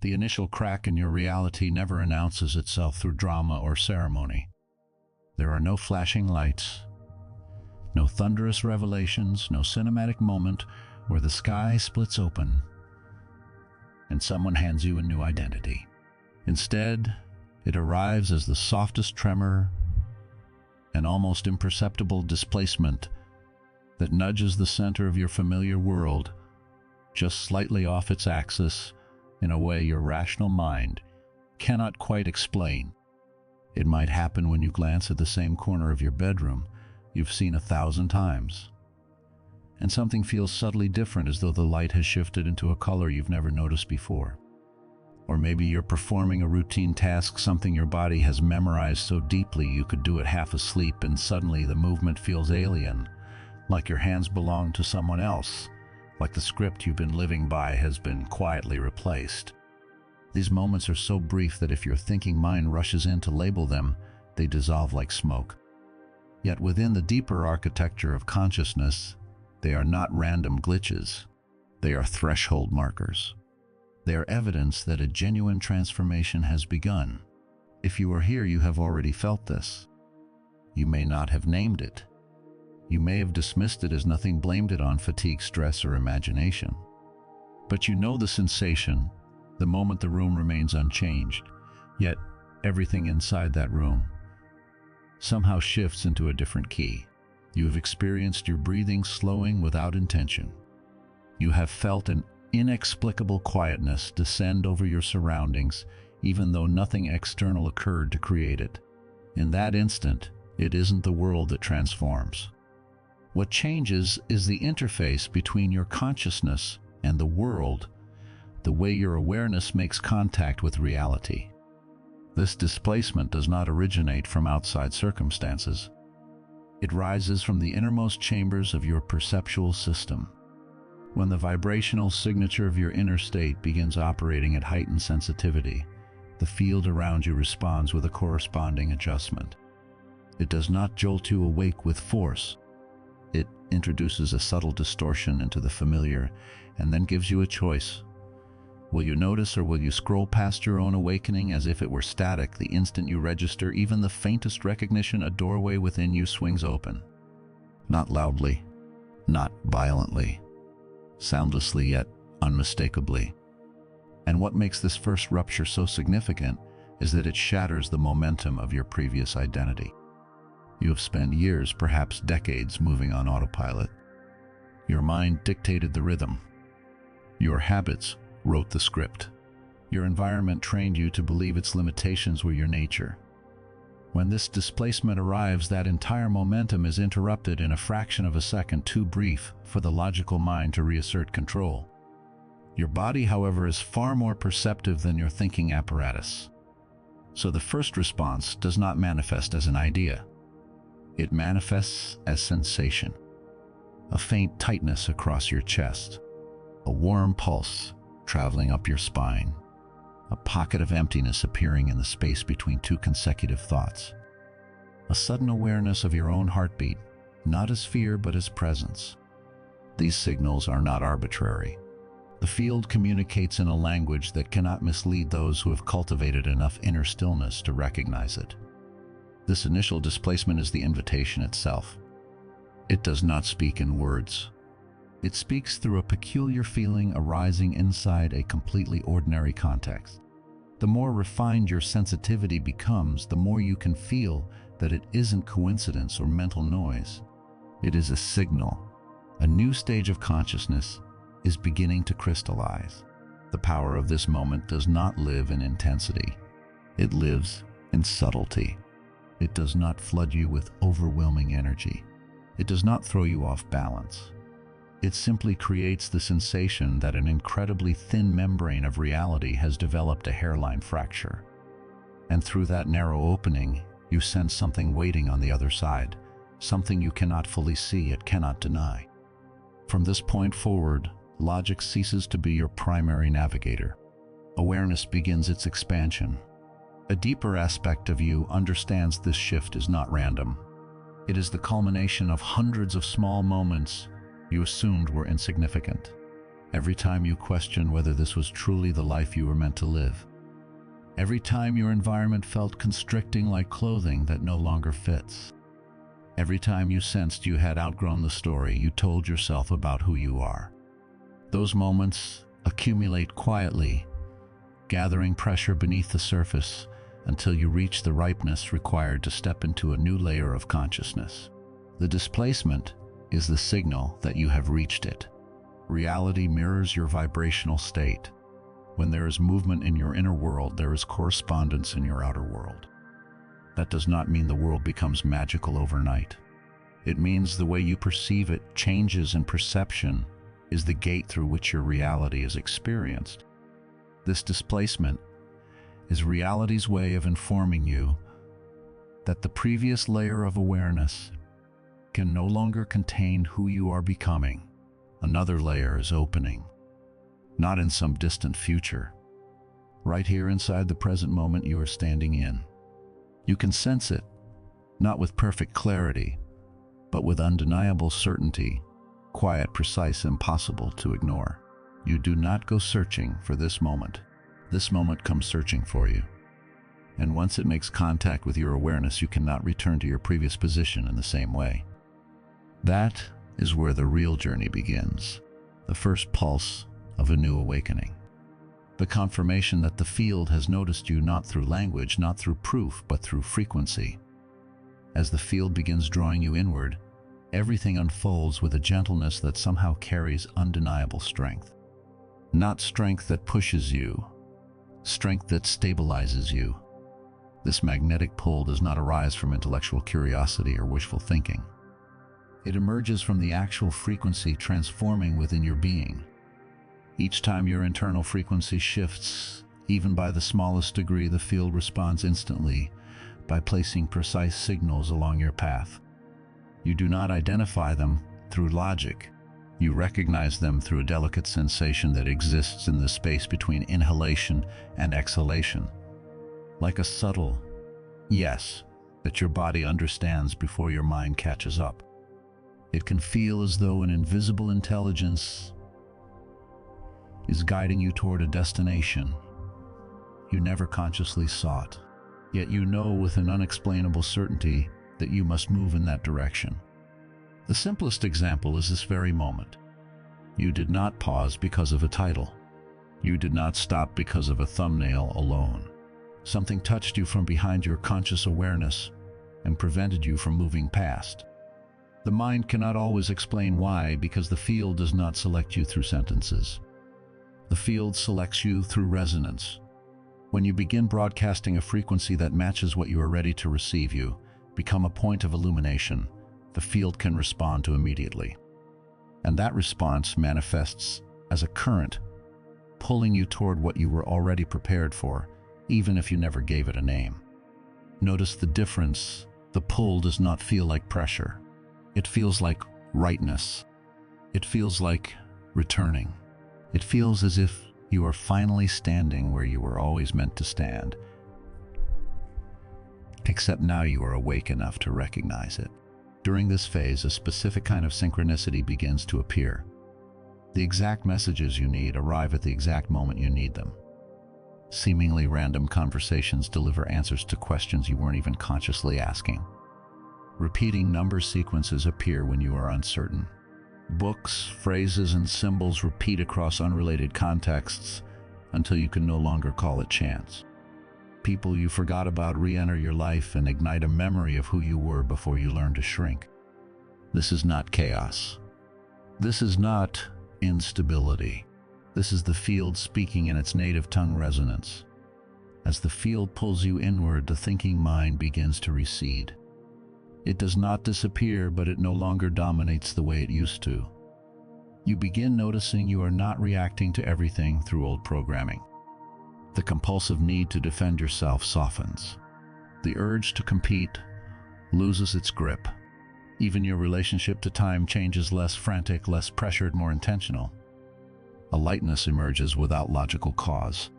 The initial crack in your reality never announces itself through drama or ceremony. There are no flashing lights, no thunderous revelations, no cinematic moment where the sky splits open and someone hands you a new identity. Instead, it arrives as the softest tremor, an almost imperceptible displacement that nudges the center of your familiar world just slightly off its axis in a way your rational mind cannot quite explain. It might happen when you glance at the same corner of your bedroom you've seen 1,000 times, and something feels subtly different, as though the light has shifted into a color you've never noticed before. Or maybe you're performing a routine task, something your body has memorized so deeply you could do it half asleep, and suddenly the movement feels alien, like your hands belong to someone else, like the script you've been living by has been quietly replaced. These moments are so brief that if your thinking mind rushes in to label them, they dissolve like smoke. Yet within the deeper architecture of consciousness, they are not random glitches. They are threshold markers. They are evidence that a genuine transformation has begun. If you are here, you have already felt this. You may not have named it. You may have dismissed it as nothing, blamed it on fatigue, stress, or imagination. But you know the sensation, the moment the room remains unchanged, yet everything inside that room somehow shifts into a different key. You have experienced your breathing slowing without intention. You have felt an inexplicable quietness descend over your surroundings, even though nothing external occurred to create it. In that instant, it isn't the world that transforms. What changes is the interface between your consciousness and the world, the way your awareness makes contact with reality. This displacement does not originate from outside circumstances. It rises from the innermost chambers of your perceptual system. When the vibrational signature of your inner state begins operating at heightened sensitivity, the field around you responds with a corresponding adjustment. It does not jolt you awake with force. It introduces a subtle distortion into the familiar and then gives you a choice. Will you notice, or will you scroll past your own awakening as if it were static? The instant you register even the faintest recognition, a doorway within you swings open. Not loudly, not violently, soundlessly yet unmistakably. And what makes this first rupture so significant is that it shatters the momentum of your previous identity. You have spent years, perhaps decades, moving on autopilot. Your mind dictated the rhythm. Your habits wrote the script. Your environment trained you to believe its limitations were your nature. When this displacement arrives, that entire momentum is interrupted in a fraction of a second, too brief for the logical mind to reassert control. Your body, however, is far more perceptive than your thinking apparatus. So the first response does not manifest as an idea. It manifests as sensation. A faint tightness across your chest, a warm pulse traveling up your spine, a pocket of emptiness appearing in the space between two consecutive thoughts. A sudden awareness of your own heartbeat, not as fear but as presence. These signals are not arbitrary. The field communicates in a language that cannot mislead those who have cultivated enough inner stillness to recognize it. This initial displacement is the invitation itself. It does not speak in words. It speaks through a peculiar feeling arising inside a completely ordinary context. The more refined your sensitivity becomes, the more you can feel that it isn't coincidence or mental noise. It is a signal. A new stage of consciousness is beginning to crystallize. The power of this moment does not live in intensity. It lives in subtlety. It does not flood you with overwhelming energy. It does not throw you off balance. It simply creates the sensation that an incredibly thin membrane of reality has developed a hairline fracture. And through that narrow opening, you sense something waiting on the other side, something you cannot fully see yet cannot deny. From this point forward, logic ceases to be your primary navigator. Awareness begins its expansion. A deeper aspect of you understands this shift is not random. It is the culmination of hundreds of small moments you assumed were insignificant. Every time you question whether this was truly the life you were meant to live. Every time your environment felt constricting like clothing that no longer fits. Every time you sensed you had outgrown the story you told yourself about who you are. Those moments accumulate quietly, gathering pressure beneath the surface until you reach the ripeness required to step into a new layer of consciousness. The displacement is the signal that you have reached it. Reality mirrors your vibrational state. When there is movement in your inner world, there is correspondence in your outer world. That does not mean the world becomes magical overnight. It means the way you perceive it changes, and perception is the gate through which your reality is experienced. This displacement is reality's way of informing you that the previous layer of awareness can no longer contain who you are becoming. Another layer is opening, not in some distant future. Right here inside the present moment you are standing in. You can sense it, not with perfect clarity, but with undeniable certainty, quiet, precise, impossible to ignore. You do not go searching for this moment. This moment comes searching for you. And once it makes contact with your awareness, you cannot return to your previous position in the same way. That is where the real journey begins, the first pulse of a new awakening. The confirmation that the field has noticed you, not through language, not through proof, but through frequency. As the field begins drawing you inward, everything unfolds with a gentleness that somehow carries undeniable strength. Not strength that pushes you, strength that stabilizes you. This magnetic pull does not arise from intellectual curiosity or wishful thinking. It emerges from the actual frequency transforming within your being. Each time your internal frequency shifts, even by the smallest degree, the field responds instantly by placing precise signals along your path. You do not identify them through logic. You recognize them through a delicate sensation that exists in the space between inhalation and exhalation. Like a subtle yes that your body understands before your mind catches up. It can feel as though an invisible intelligence is guiding you toward a destination you never consciously sought. Yet you know with an unexplainable certainty that you must move in that direction. The simplest example is this very moment. You did not pause because of a title. You did not stop because of a thumbnail alone. Something touched you from behind your conscious awareness and prevented you from moving past. The mind cannot always explain why, because the field does not select you through sentences. The field selects you through resonance. When you begin broadcasting a frequency that matches what you are ready to receive, you become a point of illumination the field can respond to immediately. And that response manifests as a current, pulling you toward what you were already prepared for, even if you never gave it a name. Notice the difference. The pull does not feel like pressure. It feels like rightness. It feels like returning. It feels as if you are finally standing where you were always meant to stand. Except now you are awake enough to recognize it. During this phase, a specific kind of synchronicity begins to appear. The exact messages you need arrive at the exact moment you need them. Seemingly random conversations deliver answers to questions you weren't even consciously asking. Repeating number sequences appear when you are uncertain. Books, phrases, and symbols repeat across unrelated contexts until you can no longer call it chance. People you forgot about re-enter your life and ignite a memory of who you were before you learned to shrink. This is not chaos. This is not instability. This is the field speaking in its native tongue resonance. As the field pulls you inward, the thinking mind begins to recede. It does not disappear, but it no longer dominates the way it used to. You begin noticing you are not reacting to everything through old programming. The compulsive need to defend yourself softens. The urge to compete loses its grip. Even your relationship to time changes, less frantic, less pressured, more intentional. A lightness emerges without logical cause.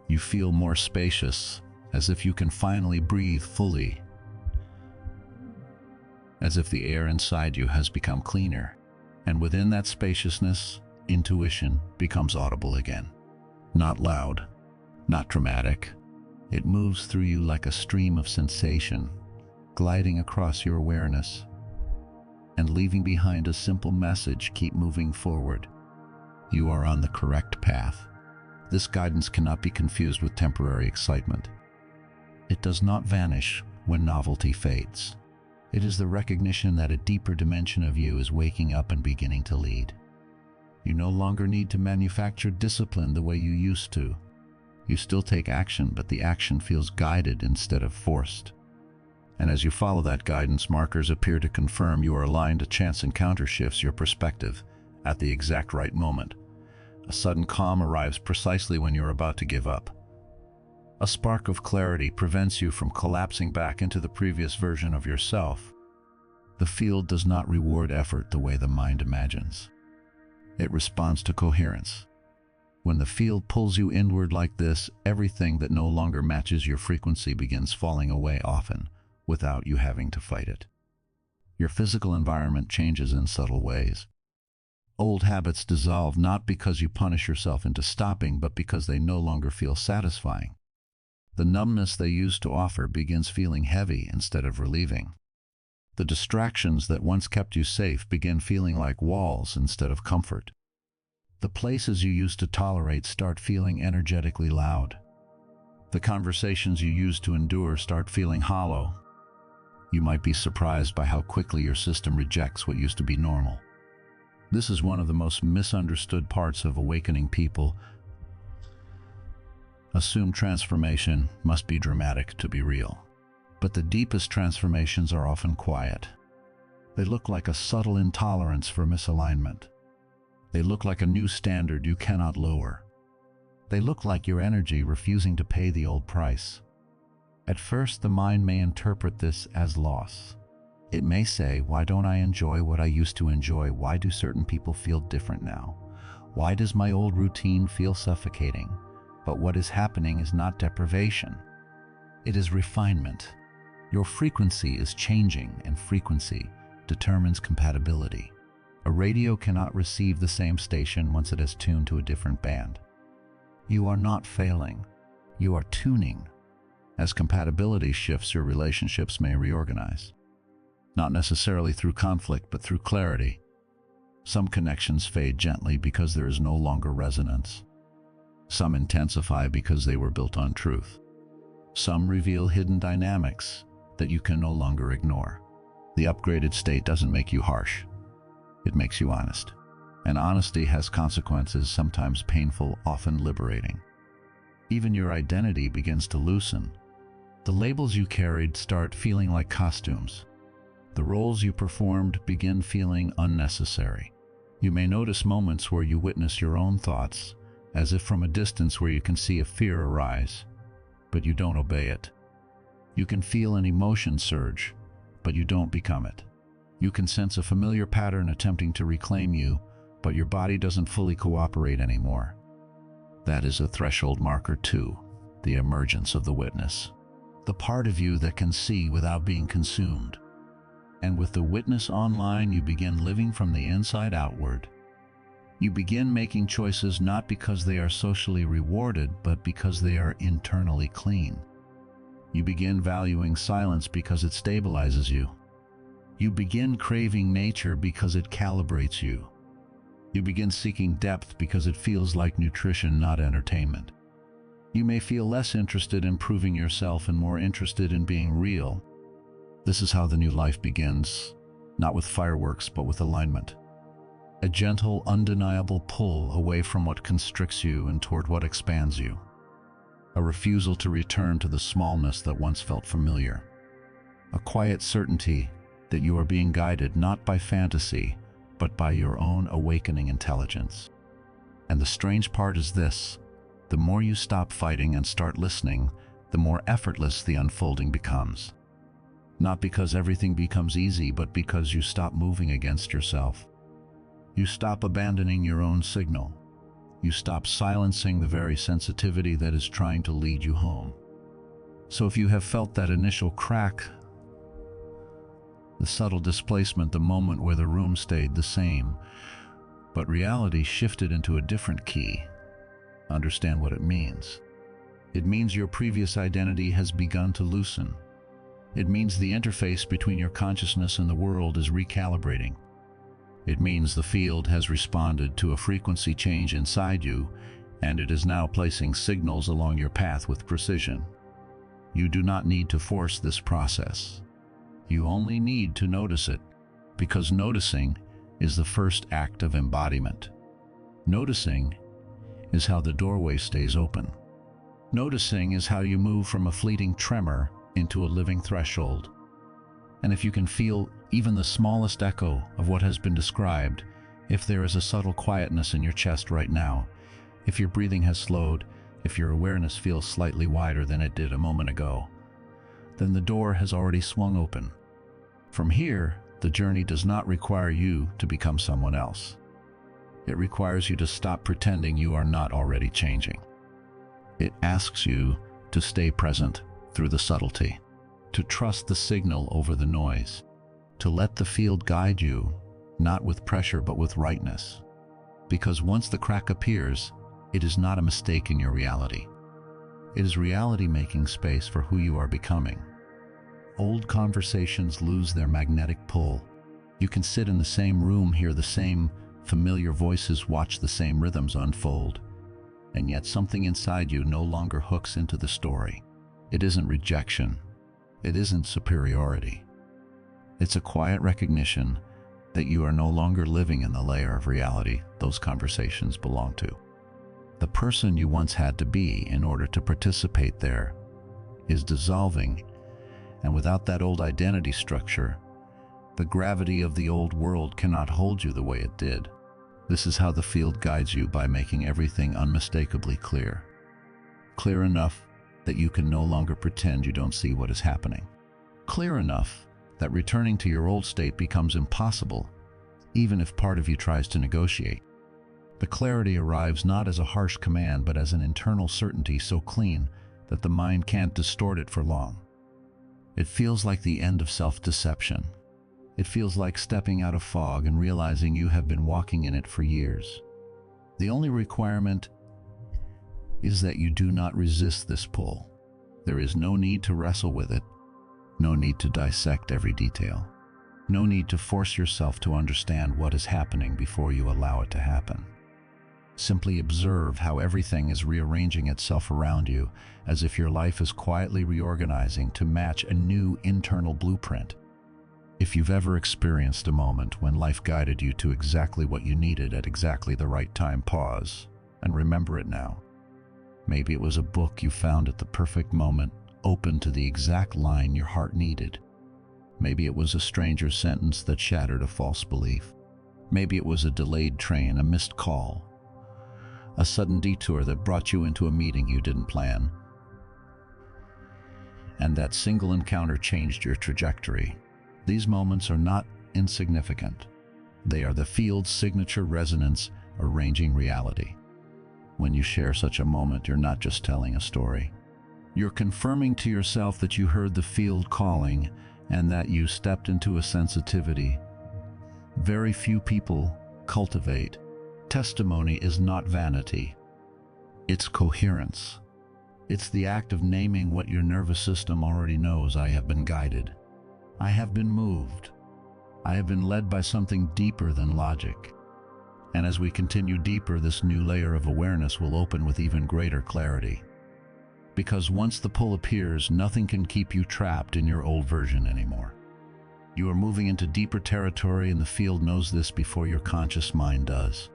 You feel more spacious, as if you can finally breathe fully. As if the air inside you has become cleaner. And within that spaciousness, intuition becomes audible again. Not loud, not dramatic. It moves through you like a stream of sensation, gliding across your awareness and leaving behind a simple message: keep moving forward. You are on the correct path. This guidance cannot be confused with temporary excitement. It does not vanish when novelty fades. It is the recognition that a deeper dimension of you is waking up and beginning to lead. You no longer need to manufacture discipline the way you used to. You still take action, but the action feels guided instead of forced. And as you follow that guidance, markers appear to confirm you are aligned. A chance encounter shifts your perspective at the exact right moment. A sudden calm arrives precisely when you're about to give up. A spark of clarity prevents you from collapsing back into the previous version of yourself. The field does not reward effort the way the mind imagines. It responds to coherence. When the field pulls you inward like this, everything that no longer matches your frequency begins falling away, often without you having to fight it. Your physical environment changes in subtle ways. Old habits dissolve not because you punish yourself into stopping, but because they no longer feel satisfying. The numbness they used to offer begins feeling heavy instead of relieving. The distractions that once kept you safe begin feeling like walls instead of comfort. The places you used to tolerate start feeling energetically loud. The conversations you used to endure start feeling hollow. You might be surprised by how quickly your system rejects what used to be normal. This is one of the most misunderstood parts of awakening. People assume transformation must be dramatic to be real. But the deepest transformations are often quiet. They look like a subtle intolerance for misalignment. They look like a new standard you cannot lower. They look like your energy refusing to pay the old price. At first, the mind may interpret this as loss. It may say, why don't I enjoy what I used to enjoy? Why do certain people feel different now? Why does my old routine feel suffocating? But what is happening is not deprivation. It is refinement. Your frequency is changing, and frequency determines compatibility. A radio cannot receive the same station once it has tuned to a different band. You are not failing. You are tuning. As compatibility shifts, your relationships may reorganize. Not necessarily through conflict, but through clarity. Some connections fade gently because there is no longer resonance. Some intensify because they were built on truth. Some reveal hidden dynamics that you can no longer ignore. The upgraded state doesn't make you harsh. It makes you honest. And honesty has consequences, sometimes painful, often liberating. Even your identity begins to loosen. The labels you carried start feeling like costumes. The roles you performed begin feeling unnecessary. You may notice moments where you witness your own thoughts, as if from a distance, where you can see a fear arise, but you don't obey it. You can feel an emotion surge, but you don't become it. You can sense a familiar pattern attempting to reclaim you, but your body doesn't fully cooperate anymore. That is a threshold marker too, the emergence of the witness. The part of you that can see without being consumed. And with the witness online, you begin living from the inside outward. You begin making choices not because they are socially rewarded, but because they are internally clean. You begin valuing silence because it stabilizes you. You begin craving nature because it calibrates you. You begin seeking depth because it feels like nutrition, not entertainment. You may feel less interested in proving yourself and more interested in being real. This is how the new life begins, not with fireworks, but with alignment. A gentle, undeniable pull away from what constricts you and toward what expands you. A refusal to return to the smallness that once felt familiar. A quiet certainty that you are being guided not by fantasy, but by your own awakening intelligence. And the strange part is this: the more you stop fighting and start listening, the more effortless the unfolding becomes. Not because everything becomes easy, but because you stop moving against yourself. You stop abandoning your own signal. You stop silencing the very sensitivity that is trying to lead you home. So if you have felt that initial crack, the subtle displacement, the moment where the room stayed the same, But reality shifted into a different key. Understand what it means. It means your previous identity has begun to loosen. It means the interface between your consciousness and the world is recalibrating. It means the field has responded to a frequency change inside you, and it is now placing signals along your path with precision. You do not need to force this process. You only need to notice it, because noticing is the first act of embodiment. Noticing is how the doorway stays open. Noticing is how you move from a fleeting tremor into a living threshold. And if you can feel even the smallest echo of what has been described, if there is a subtle quietness in your chest right now, if your breathing has slowed, if your awareness feels slightly wider than it did a moment ago, then the door has already swung open. From here, the journey does not require you to become someone else. It requires you to stop pretending you are not already changing. It asks you to stay present through the subtlety, to trust the signal over the noise, to let the field guide you, not with pressure but with rightness. Because once the crack appears, it is not a mistake in your reality. It is reality making space for who you are becoming. Old conversations lose their magnetic pull. You can sit in the same room, hear the same familiar voices, watch the same rhythms unfold, and yet something inside you no longer hooks into the story. It isn't rejection. It isn't superiority. It's a quiet recognition that you are no longer living in the layer of reality those conversations belong to. The person you once had to be in order to participate there is dissolving, and without that old identity structure, the gravity of the old world cannot hold you the way it did. This is how the field guides you, by making everything unmistakably clear. Clear enough that you can no longer pretend you don't see what is happening. Clear enough that returning to your old state becomes impossible, even if part of you tries to negotiate. The clarity arrives not as a harsh command, but as an internal certainty so clean that the mind can't distort it for long. It feels like the end of self-deception. It feels like stepping out of fog and realizing you have been walking in it for years. The only requirement is that you do not resist this pull. There is no need to wrestle with it, no need to dissect every detail, no need to force yourself to understand what is happening before you allow it to happen. Simply observe how everything is rearranging itself around you, as if your life is quietly reorganizing to match a new internal blueprint. If you've ever experienced a moment when life guided you to exactly what you needed at exactly the right time, pause and remember it now. Maybe it was a book you found at the perfect moment, open to the exact line your heart needed. Maybe it was a stranger's sentence that shattered a false belief. Maybe it was a delayed train, a missed call, a sudden detour that brought you into a meeting you didn't plan. And that single encounter changed your trajectory. These moments are not insignificant. They are the field's signature resonance arranging reality. When you share such a moment, you're not just telling a story. You're confirming to yourself that you heard the field calling and that you stepped into a sensitivity very few people cultivate. Testimony is not vanity. It's coherence. It's the act of naming what your nervous system already knows. I have been guided. I have been moved. I have been led by something deeper than logic. And as we continue deeper, this new layer of awareness will open with even greater clarity. Because once the pull appears, nothing can keep you trapped in your old version anymore. You are moving into deeper territory, and the field knows this before your conscious mind does.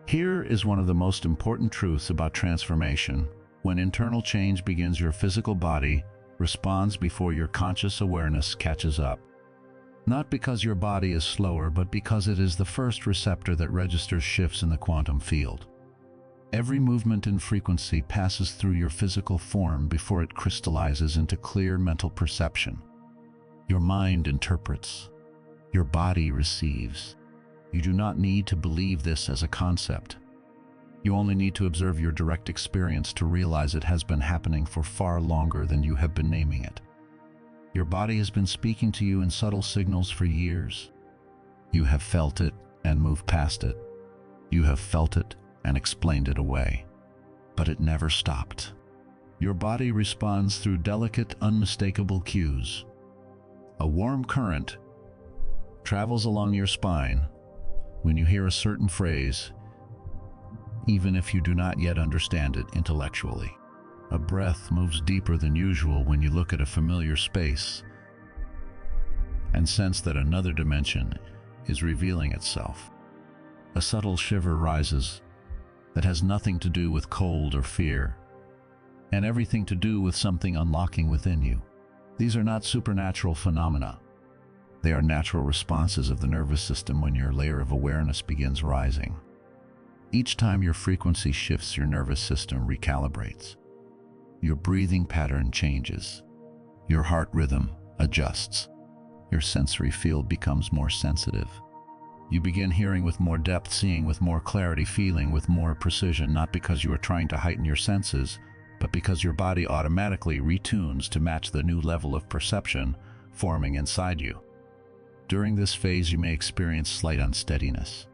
Here is one of the most important truths about transformation. When internal change begins, your physical body responds before your conscious awareness catches up. Not because your body is slower, but because it is the first receptor that registers shifts in the quantum field. Every movement in frequency passes through your physical form before it crystallizes into clear mental perception. Your mind interprets. Your body receives. You do not need to believe this as a concept. You only need to observe your direct experience to realize it has been happening for far longer than you have been naming it. Your body has been speaking to you in subtle signals for years. You have felt it and moved past it. You have felt it and explained it away, but it never stopped. Your body responds through delicate, unmistakable cues. A warm current travels along your spine when you hear a certain phrase, even if you do not yet understand it intellectually. A breath moves deeper than usual when you look at a familiar space and sense that another dimension is revealing itself. A subtle shiver rises that has nothing to do with cold or fear, and everything to do with something unlocking within you. These are not supernatural phenomena. They are natural responses of the nervous system when your layer of awareness begins rising. Each time your frequency shifts, your nervous system recalibrates. Your breathing pattern changes. Your heart rhythm adjusts. Your sensory field becomes more sensitive. You begin hearing with more depth, seeing with more clarity, feeling with more precision, not because you are trying to heighten your senses, but because your body automatically retunes to match the new level of perception forming inside you. During this phase, you may experience slight unsteadiness.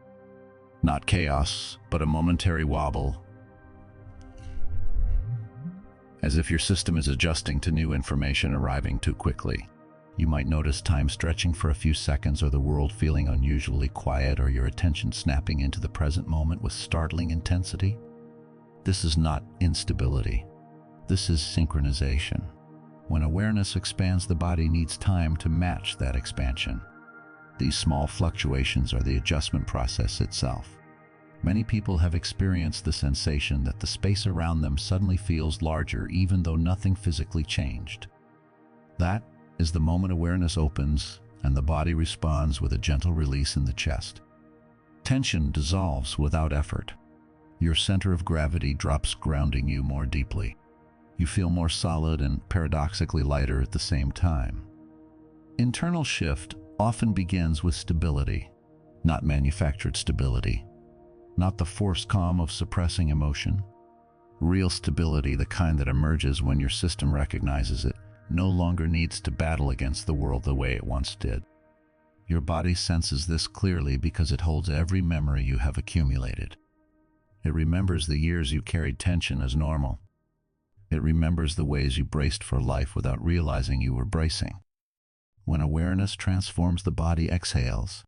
Not chaos, but a momentary wobble, as if your system is adjusting to new information arriving too quickly. You might notice time stretching for a few seconds, or the world feeling unusually quiet, or your attention snapping into the present moment with startling intensity. This is not instability. This is synchronization. When awareness expands, the body needs time to match that expansion. These small fluctuations are the adjustment process itself. Many people have experienced the sensation that the space around them suddenly feels larger, even though nothing physically changed. That is the moment awareness opens and the body responds with a gentle release in the chest. Tension dissolves without effort. Your center of gravity drops, grounding you more deeply. You feel more solid and paradoxically lighter at the same time. Internal shift often begins with stability, not manufactured stability, not the forced calm of suppressing emotion. Real stability, the kind that emerges when your system recognizes it no longer needs to battle against the world the way it once did. Your body senses this clearly because it holds every memory you have accumulated. It remembers the years you carried tension as normal. It remembers the ways you braced for life without realizing you were bracing. When awareness transforms, the body exhales,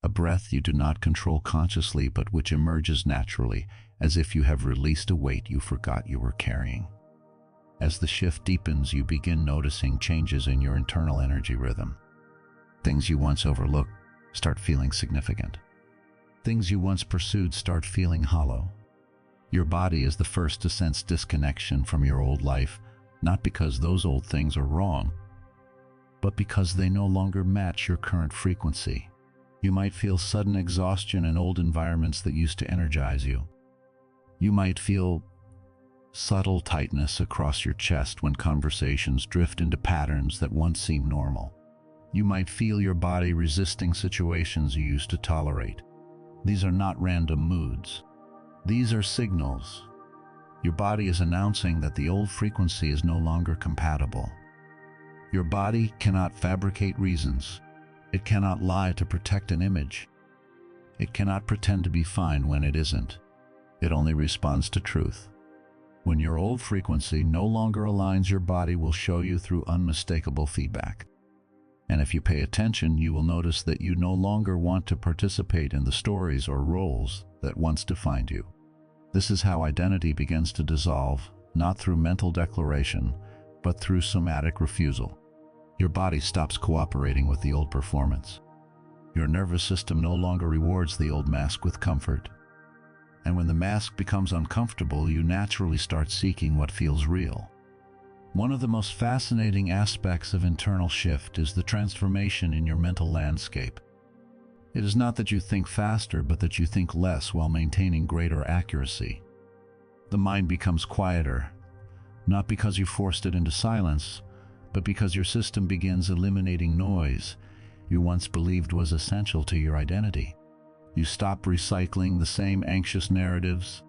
a breath you do not control consciously but which emerges naturally, as if you have released a weight you forgot you were carrying. As the shift deepens, you begin noticing changes in your internal energy rhythm. Things you once overlooked start feeling significant. Things you once pursued start feeling hollow. Your body is the first to sense disconnection from your old life, not because those old things are wrong, but because they no longer match your current frequency. You might feel sudden exhaustion in old environments that used to energize you. You might feel subtle tightness across your chest when conversations drift into patterns that once seemed normal. You might feel your body resisting situations you used to tolerate. These are not random moods. These are signals. Your body is announcing that the old frequency is no longer compatible. Your body cannot fabricate reasons. It cannot lie to protect an image. It cannot pretend to be fine when it isn't. It only responds to truth. When your old frequency no longer aligns, your body will show you through unmistakable feedback. And if you pay attention, you will notice that you no longer want to participate in the stories or roles that once defined you. This is how identity begins to dissolve, not through mental declaration, but through somatic refusal. Your body stops cooperating with the old performance. Your nervous system no longer rewards the old mask with comfort. And when the mask becomes uncomfortable, you naturally start seeking what feels real. One of the most fascinating aspects of internal shift is the transformation in your mental landscape. It is not that you think faster, but that you think less while maintaining greater accuracy. The mind becomes quieter, not because you forced it into silence, but because your system begins eliminating noise you once believed was essential to your identity. You stop recycling the same anxious narratives.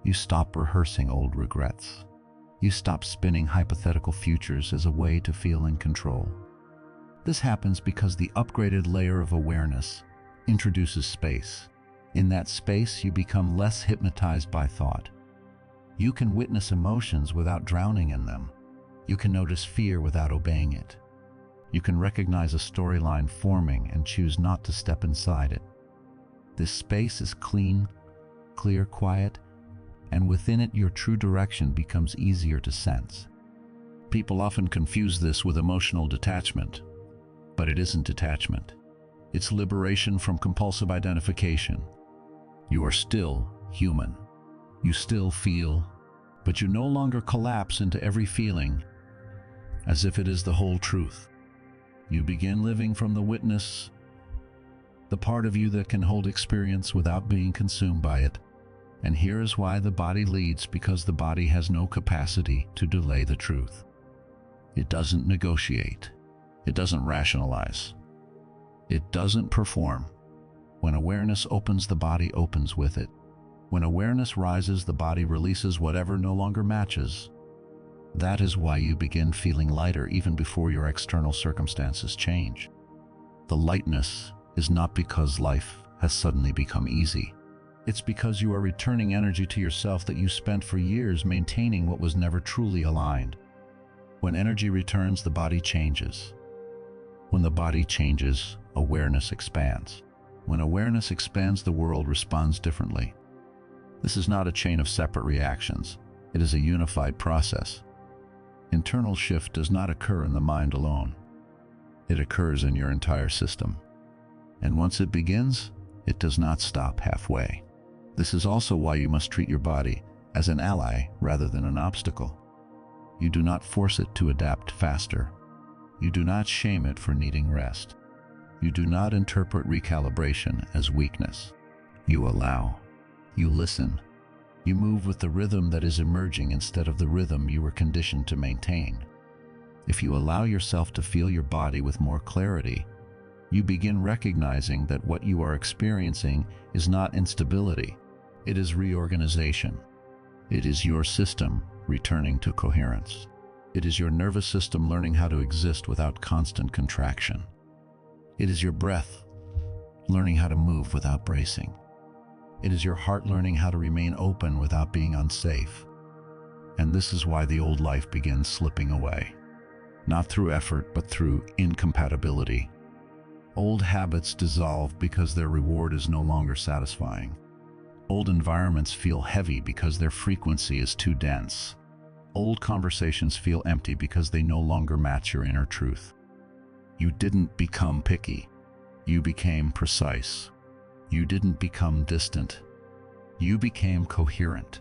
You stop rehearsing old regrets. You stop spinning hypothetical futures as a way to feel in control. This happens because the upgraded layer of awareness introduces space. In that space, you become less hypnotized by thought. You can witness emotions without drowning in them. You can notice fear without obeying it. You can recognize a storyline forming and choose not to step inside it. This space is clean, clear, quiet, and within it your true direction becomes easier to sense. People often confuse this with emotional detachment, but it isn't detachment. It's liberation from compulsive identification. You are still human. You still feel, but you no longer collapse into every feeling as if it is the whole truth. You begin living from the witness, the part of you that can hold experience without being consumed by it. And here is why the body leads, because the body has no capacity to delay the truth. It doesn't negotiate. It doesn't rationalize. It doesn't perform. When awareness opens, the body opens with it. When awareness rises, the body releases whatever no longer matches. That is why you begin feeling lighter even before your external circumstances change. The lightness is not because life has suddenly become easy. It's because you are returning energy to yourself that you spent for years maintaining what was never truly aligned. When energy returns, the body changes. When the body changes, awareness expands. When awareness expands, the world responds differently. This is not a chain of separate reactions. It is a unified process. Internal shift does not occur in the mind alone. It occurs in your entire system. And once it begins, it does not stop halfway. This is also why you must treat your body as an ally rather than an obstacle. You do not force it to adapt faster. You do not shame it for needing rest. You do not interpret recalibration as weakness. You allow. You listen. You move with the rhythm that is emerging instead of the rhythm you were conditioned to maintain. If you allow yourself to feel your body with more clarity, you begin recognizing that what you are experiencing is not instability. It is reorganization. It is your system returning to coherence. It is your nervous system learning how to exist without constant contraction. It is your breath learning how to move without bracing. It is your heart learning how to remain open without being unsafe. And this is why the old life begins slipping away. Not through effort, but through incompatibility. Old habits dissolve because their reward is no longer satisfying. Old environments feel heavy because their frequency is too dense. Old conversations feel empty because they no longer match your inner truth. You didn't become picky. You became precise. You didn't become distant. You became coherent.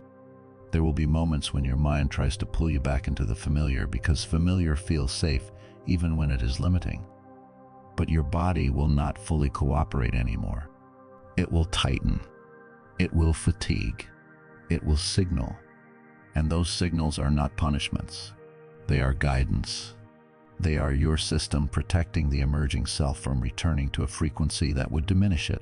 There will be moments when your mind tries to pull you back into the familiar because familiar feels safe even when it is limiting. But your body will not fully cooperate anymore. It will tighten. It will fatigue. It will signal. And those signals are not punishments. They are guidance. They are your system protecting the emerging self from returning to a frequency that would diminish it.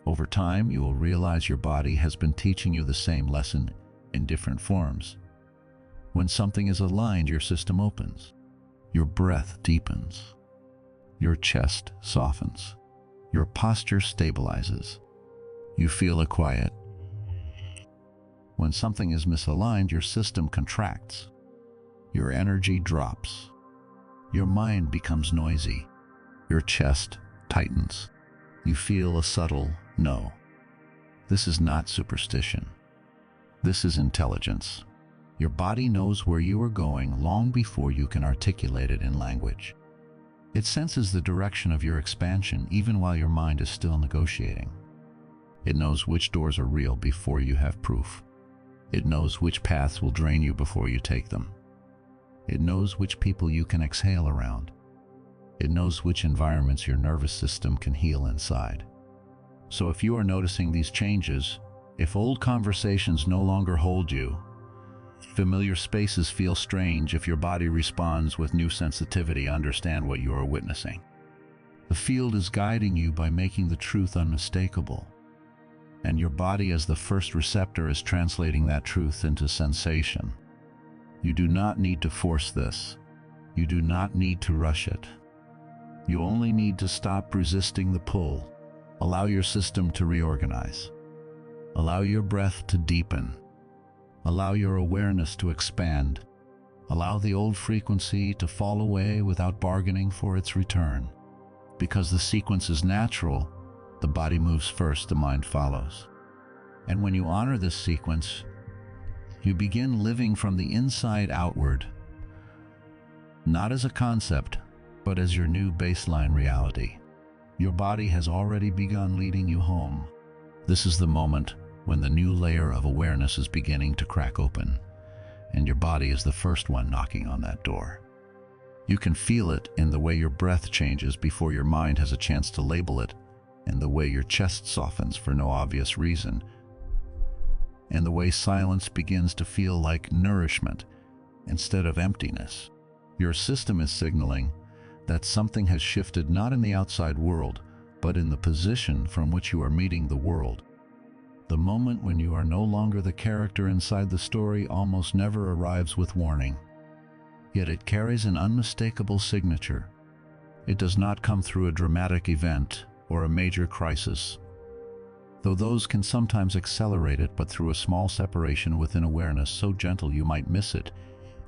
Over time, you will realize your body has been teaching you the same lesson in different forms. When something is aligned, your system opens. Your breath deepens. Your chest softens. Your posture stabilizes. You feel a quiet. When something is misaligned, your system contracts. Your energy drops. Your mind becomes noisy. Your chest tightens. You feel a subtle no. This is not superstition. This is intelligence. Your body knows where you are going long before you can articulate it in language. It senses the direction of your expansion even while your mind is still negotiating. It knows which doors are real before you have proof. It knows which paths will drain you before you take them. It knows which people you can exhale around. It knows which environments your nervous system can heal inside. So if you are noticing these changes, if old conversations no longer hold you, familiar spaces feel strange, if your body responds with new sensitivity, understand what you are witnessing. The field is guiding you by making the truth unmistakable. And your body as the first receptor is translating that truth into sensation. You do not need to force this. You do not need to rush it. You only need to stop resisting the pull. Allow your system to reorganize. Allow your breath to deepen. Allow your awareness to expand. Allow the old frequency to fall away without bargaining for its return. Because the sequence is natural, the body moves first, the mind follows. And when you honor this sequence, you begin living from the inside outward, not as a concept, but as your new baseline reality. Your body has already begun leading you home. This is the moment when the new layer of awareness is beginning to crack open, and your body is the first one knocking on that door. You can feel it in the way your breath changes before your mind has a chance to label it, and the way your chest softens for no obvious reason, and the way silence begins to feel like nourishment instead of emptiness. Your system is signaling that something has shifted not in the outside world, but in the position from which you are meeting the world. The moment when you are no longer the character inside the story almost never arrives with warning. Yet it carries an unmistakable signature. It does not come through a dramatic event or a major crisis, though those can sometimes accelerate it, but through a small separation within awareness, so gentle you might miss it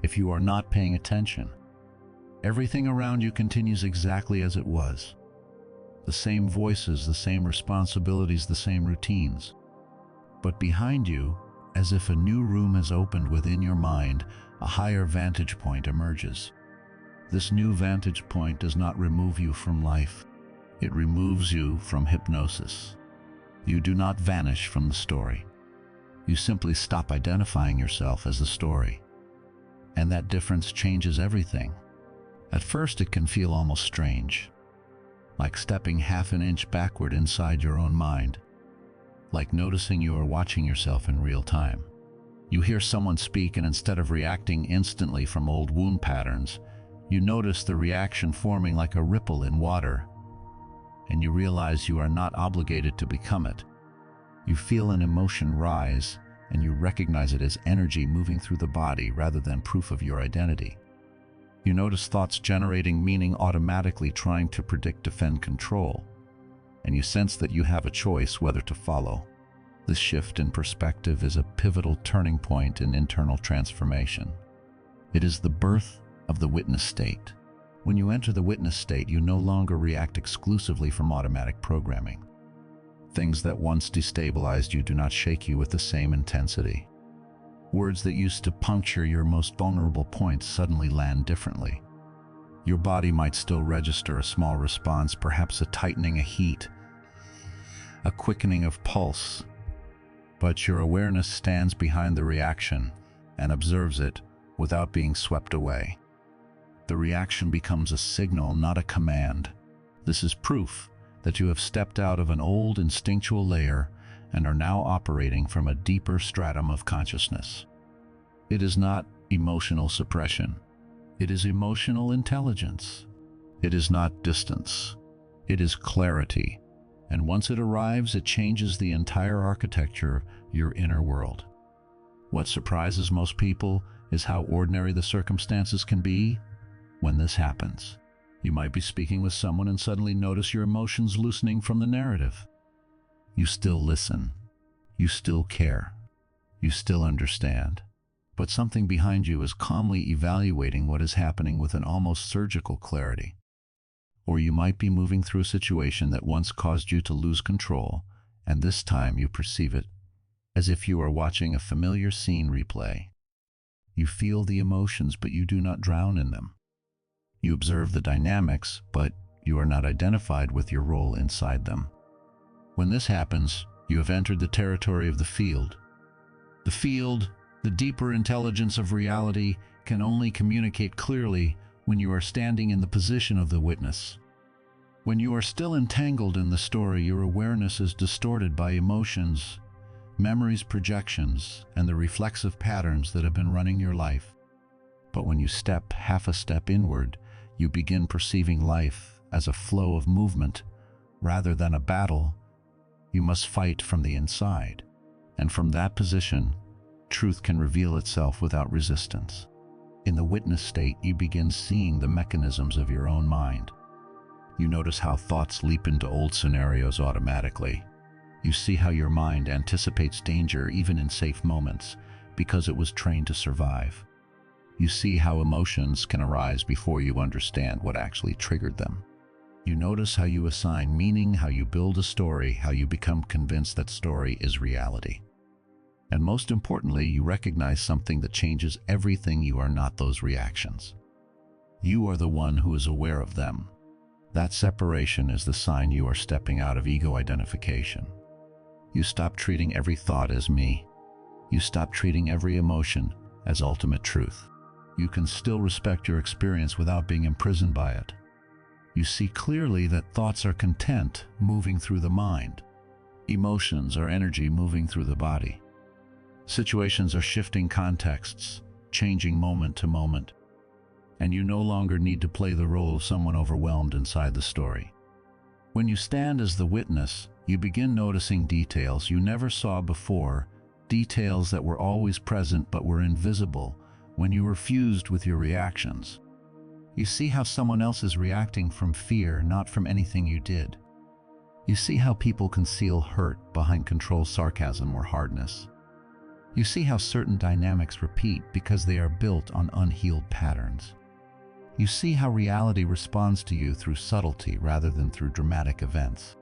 if you are not paying attention. Everything around you continues exactly as it was. The same voices, the same responsibilities, the same routines. But behind you, as if a new room has opened within your mind, a higher vantage point emerges. This new vantage point does not remove you from life. It removes you from hypnosis. You do not vanish from the story. You simply stop identifying yourself as the story. And that difference changes everything. At first, it can feel almost strange, like stepping half an inch backward inside your own mind, like noticing you are watching yourself in real time. You hear someone speak, and instead of reacting instantly from old wound patterns, you notice the reaction forming like a ripple in water, and you realize you are not obligated to become it. You feel an emotion rise, and you recognize it as energy moving through the body rather than proof of your identity. You notice thoughts generating meaning automatically, trying to predict, defend, control, and you sense that you have a choice whether to follow. This shift in perspective is a pivotal turning point in internal transformation. It is the birth of the witness state. When you enter the witness state, you no longer react exclusively from automatic programming. Things that once destabilized you do not shake you with the same intensity. Words that used to puncture your most vulnerable points suddenly land differently. Your body might still register a small response, perhaps a tightening, a heat, a quickening of pulse, but your awareness stands behind the reaction and observes it without being swept away. The reaction becomes a signal, not a command. This is proof that you have stepped out of an old instinctual layer and are now operating from a deeper stratum of consciousness. It is not emotional suppression. It is emotional intelligence. It is not distance. It is clarity. And once it arrives, it changes the entire architecture of your inner world. What surprises most people is how ordinary the circumstances can be when this happens. You might be speaking with someone and suddenly notice your emotions loosening from the narrative. You still listen. You still care. You still understand. But something behind you is calmly evaluating what is happening with an almost surgical clarity. Or you might be moving through a situation that once caused you to lose control, and this time you perceive it as if you are watching a familiar scene replay. You feel the emotions, but you do not drown in them. You observe the dynamics, but you are not identified with your role inside them. When this happens, you have entered the territory of the field. The field, the deeper intelligence of reality, can only communicate clearly when you are standing in the position of the witness. When you are still entangled in the story, your awareness is distorted by emotions, memories, projections, and the reflexive patterns that have been running your life. But when you step half a step inward, you begin perceiving life as a flow of movement rather than a battle you must fight from the inside. And from that position, truth can reveal itself without resistance. In the witness state, you begin seeing the mechanisms of your own mind. You notice how thoughts leap into old scenarios automatically. You see how your mind anticipates danger even in safe moments because it was trained to survive. You see how emotions can arise before you understand what actually triggered them. You notice how you assign meaning, how you build a story, how you become convinced that story is reality. And most importantly, you recognize something that changes everything. You are not those reactions. You are the one who is aware of them. That separation is the sign you are stepping out of ego identification. You stop treating every thought as me. You stop treating every emotion as ultimate truth. You can still respect your experience without being imprisoned by it. You see clearly that thoughts are content moving through the mind. Emotions are energy moving through the body. Situations are shifting contexts, changing moment to moment. And you no longer need to play the role of someone overwhelmed inside the story. When you stand as the witness, you begin noticing details you never saw before, details that were always present but were invisible when you were fused with your reactions. You see how someone else is reacting from fear, not from anything you did. You see how people conceal hurt behind controlled sarcasm or hardness. You see how certain dynamics repeat because they are built on unhealed patterns. You see how reality responds to you through subtlety rather than through dramatic events.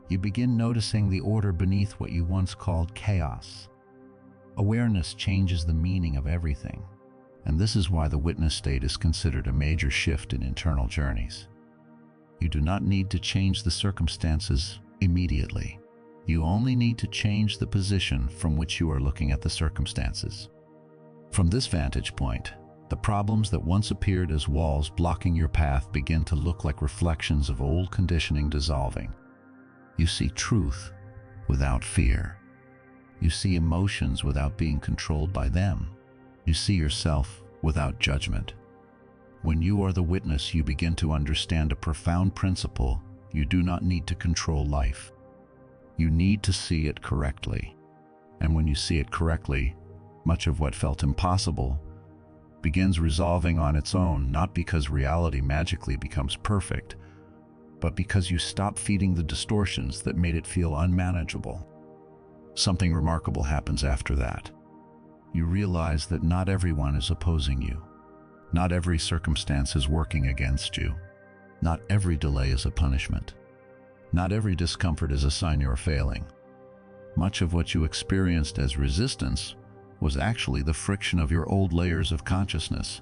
You begin noticing the order beneath what you once called chaos. Awareness changes the meaning of everything. And this is why the witness state is considered a major shift in internal journeys. You do not need to change the circumstances immediately. You only need to change the position from which you are looking at the circumstances. From this vantage point, the problems that once appeared as walls blocking your path begin to look like reflections of old conditioning dissolving. You see truth without fear. You see emotions without being controlled by them. You see yourself without judgment. When you are the witness, you begin to understand a profound principle. You do not need to control life. You need to see it correctly. And when you see it correctly, much of what felt impossible begins resolving on its own, not because reality magically becomes perfect, but because you stop feeding the distortions that made it feel unmanageable. Something remarkable happens after that. You realize that not everyone is opposing you. Not every circumstance is working against you. Not every delay is a punishment. Not every discomfort is a sign you're failing. Much of what you experienced as resistance was actually the friction of your old layers of consciousness,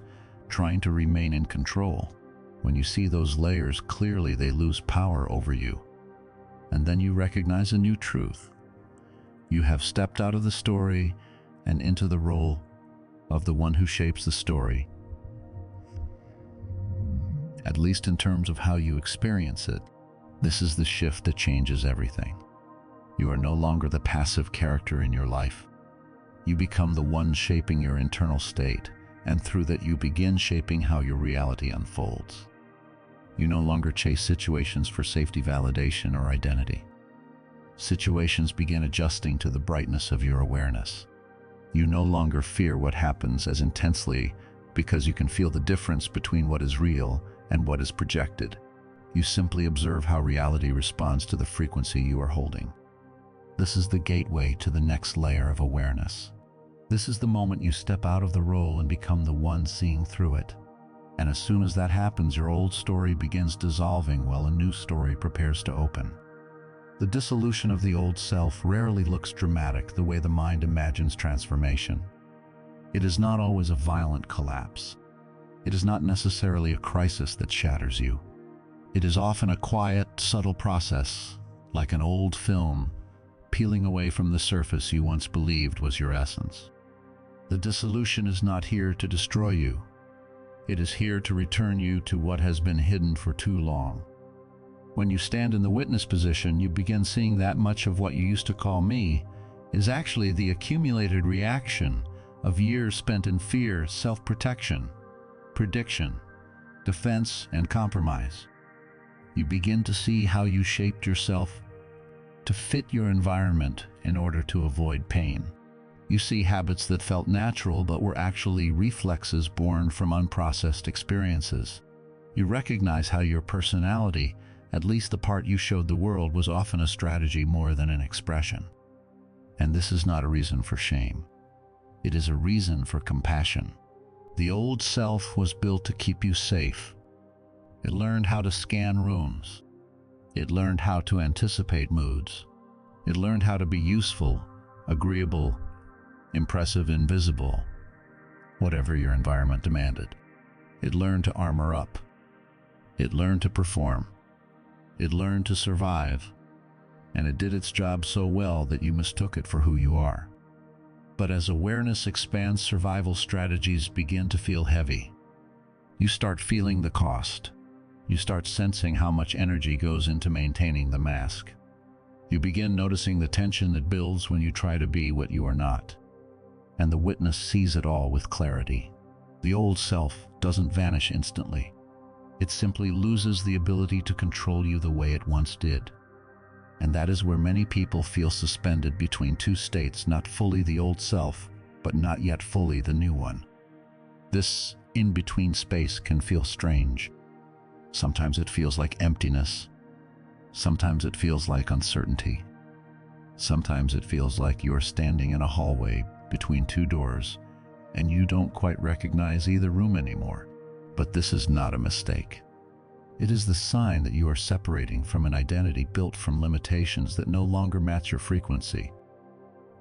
trying to remain in control. When you see those layers clearly, they lose power over you. And then you recognize a new truth. You have stepped out of the story and into the role of the one who shapes the story, at least in terms of how you experience it. This is the shift that changes everything. You are no longer the passive character in your life. You become the one shaping your internal state, and through that you begin shaping how your reality unfolds. You no longer chase situations for safety, validation, or identity. Situations begin adjusting to the brightness of your awareness. You no longer fear what happens as intensely because you can feel the difference between what is real and what is projected. You simply observe how reality responds to the frequency you are holding. This is the gateway to the next layer of awareness. This is the moment you step out of the role and become the one seeing through it. And as soon as that happens, your old story begins dissolving while a new story prepares to open. The dissolution of the old self rarely looks dramatic the way the mind imagines transformation. It is not always a violent collapse. It is not necessarily a crisis that shatters you. It is often a quiet, subtle process, like an old film, peeling away from the surface you once believed was your essence. The dissolution is not here to destroy you. It is here to return you to what has been hidden for too long. When you stand in the witness position, you begin seeing that much of what you used to call me is actually the accumulated reaction of years spent in fear, self-protection, prediction, defense, and compromise. You begin to see how you shaped yourself to fit your environment in order to avoid pain. You see habits that felt natural but were actually reflexes born from unprocessed experiences. You recognize how your personality, at least the part you showed the world, was often a strategy more than an expression. And this is not a reason for shame. It is a reason for compassion. The old self was built to keep you safe. It learned how to scan rooms. It learned how to anticipate moods. It learned how to be useful, agreeable, impressive, invisible, whatever your environment demanded. It learned to armor up. It learned to perform. It learned to survive. And it did its job so well that you mistook it for who you are. But as awareness expands, survival strategies begin to feel heavy. You start feeling the cost. You start sensing how much energy goes into maintaining the mask. You begin noticing the tension that builds when you try to be what you are not. And the witness sees it all with clarity. The old self doesn't vanish instantly. It simply loses the ability to control you the way it once did. And that is where many people feel suspended between two states, not fully the old self, but not yet fully the new one. This in-between space can feel strange. Sometimes it feels like emptiness. Sometimes it feels like uncertainty. Sometimes it feels like you're standing in a hallway between two doors, and you don't quite recognize either room anymore. But this is not a mistake. It is the sign that you are separating from an identity built from limitations that no longer match your frequency.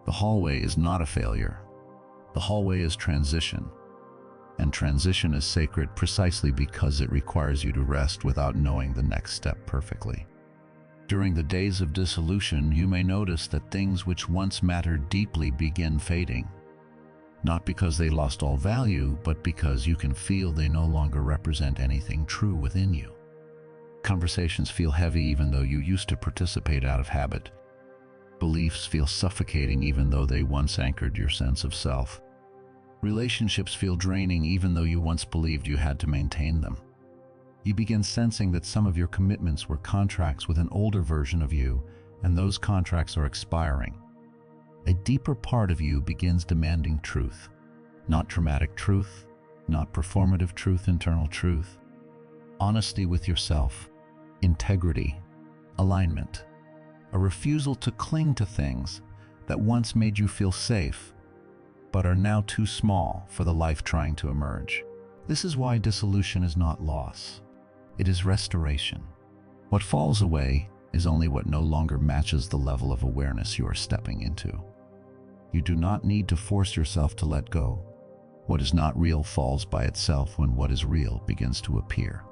The hallway is not a failure. The hallway is transition. And transition is sacred precisely because it requires you to rest without knowing the next step perfectly. During the days of dissolution, you may notice that things which once mattered deeply begin fading. Not because they lost all value, but because you can feel they no longer represent anything true within you. Conversations feel heavy even though you used to participate out of habit. Beliefs feel suffocating even though they once anchored your sense of self. Relationships feel draining even though you once believed you had to maintain them. You begin sensing that some of your commitments were contracts with an older version of you, and those contracts are expiring. A deeper part of you begins demanding truth. Not dramatic truth, not performative truth, internal truth. Honesty with yourself, integrity, alignment. A refusal to cling to things that once made you feel safe, but are now too small for the life trying to emerge. This is why dissolution is not loss. It is restoration. What falls away is only what no longer matches the level of awareness you are stepping into. You do not need to force yourself to let go. What is not real falls by itself when what is real begins to appear.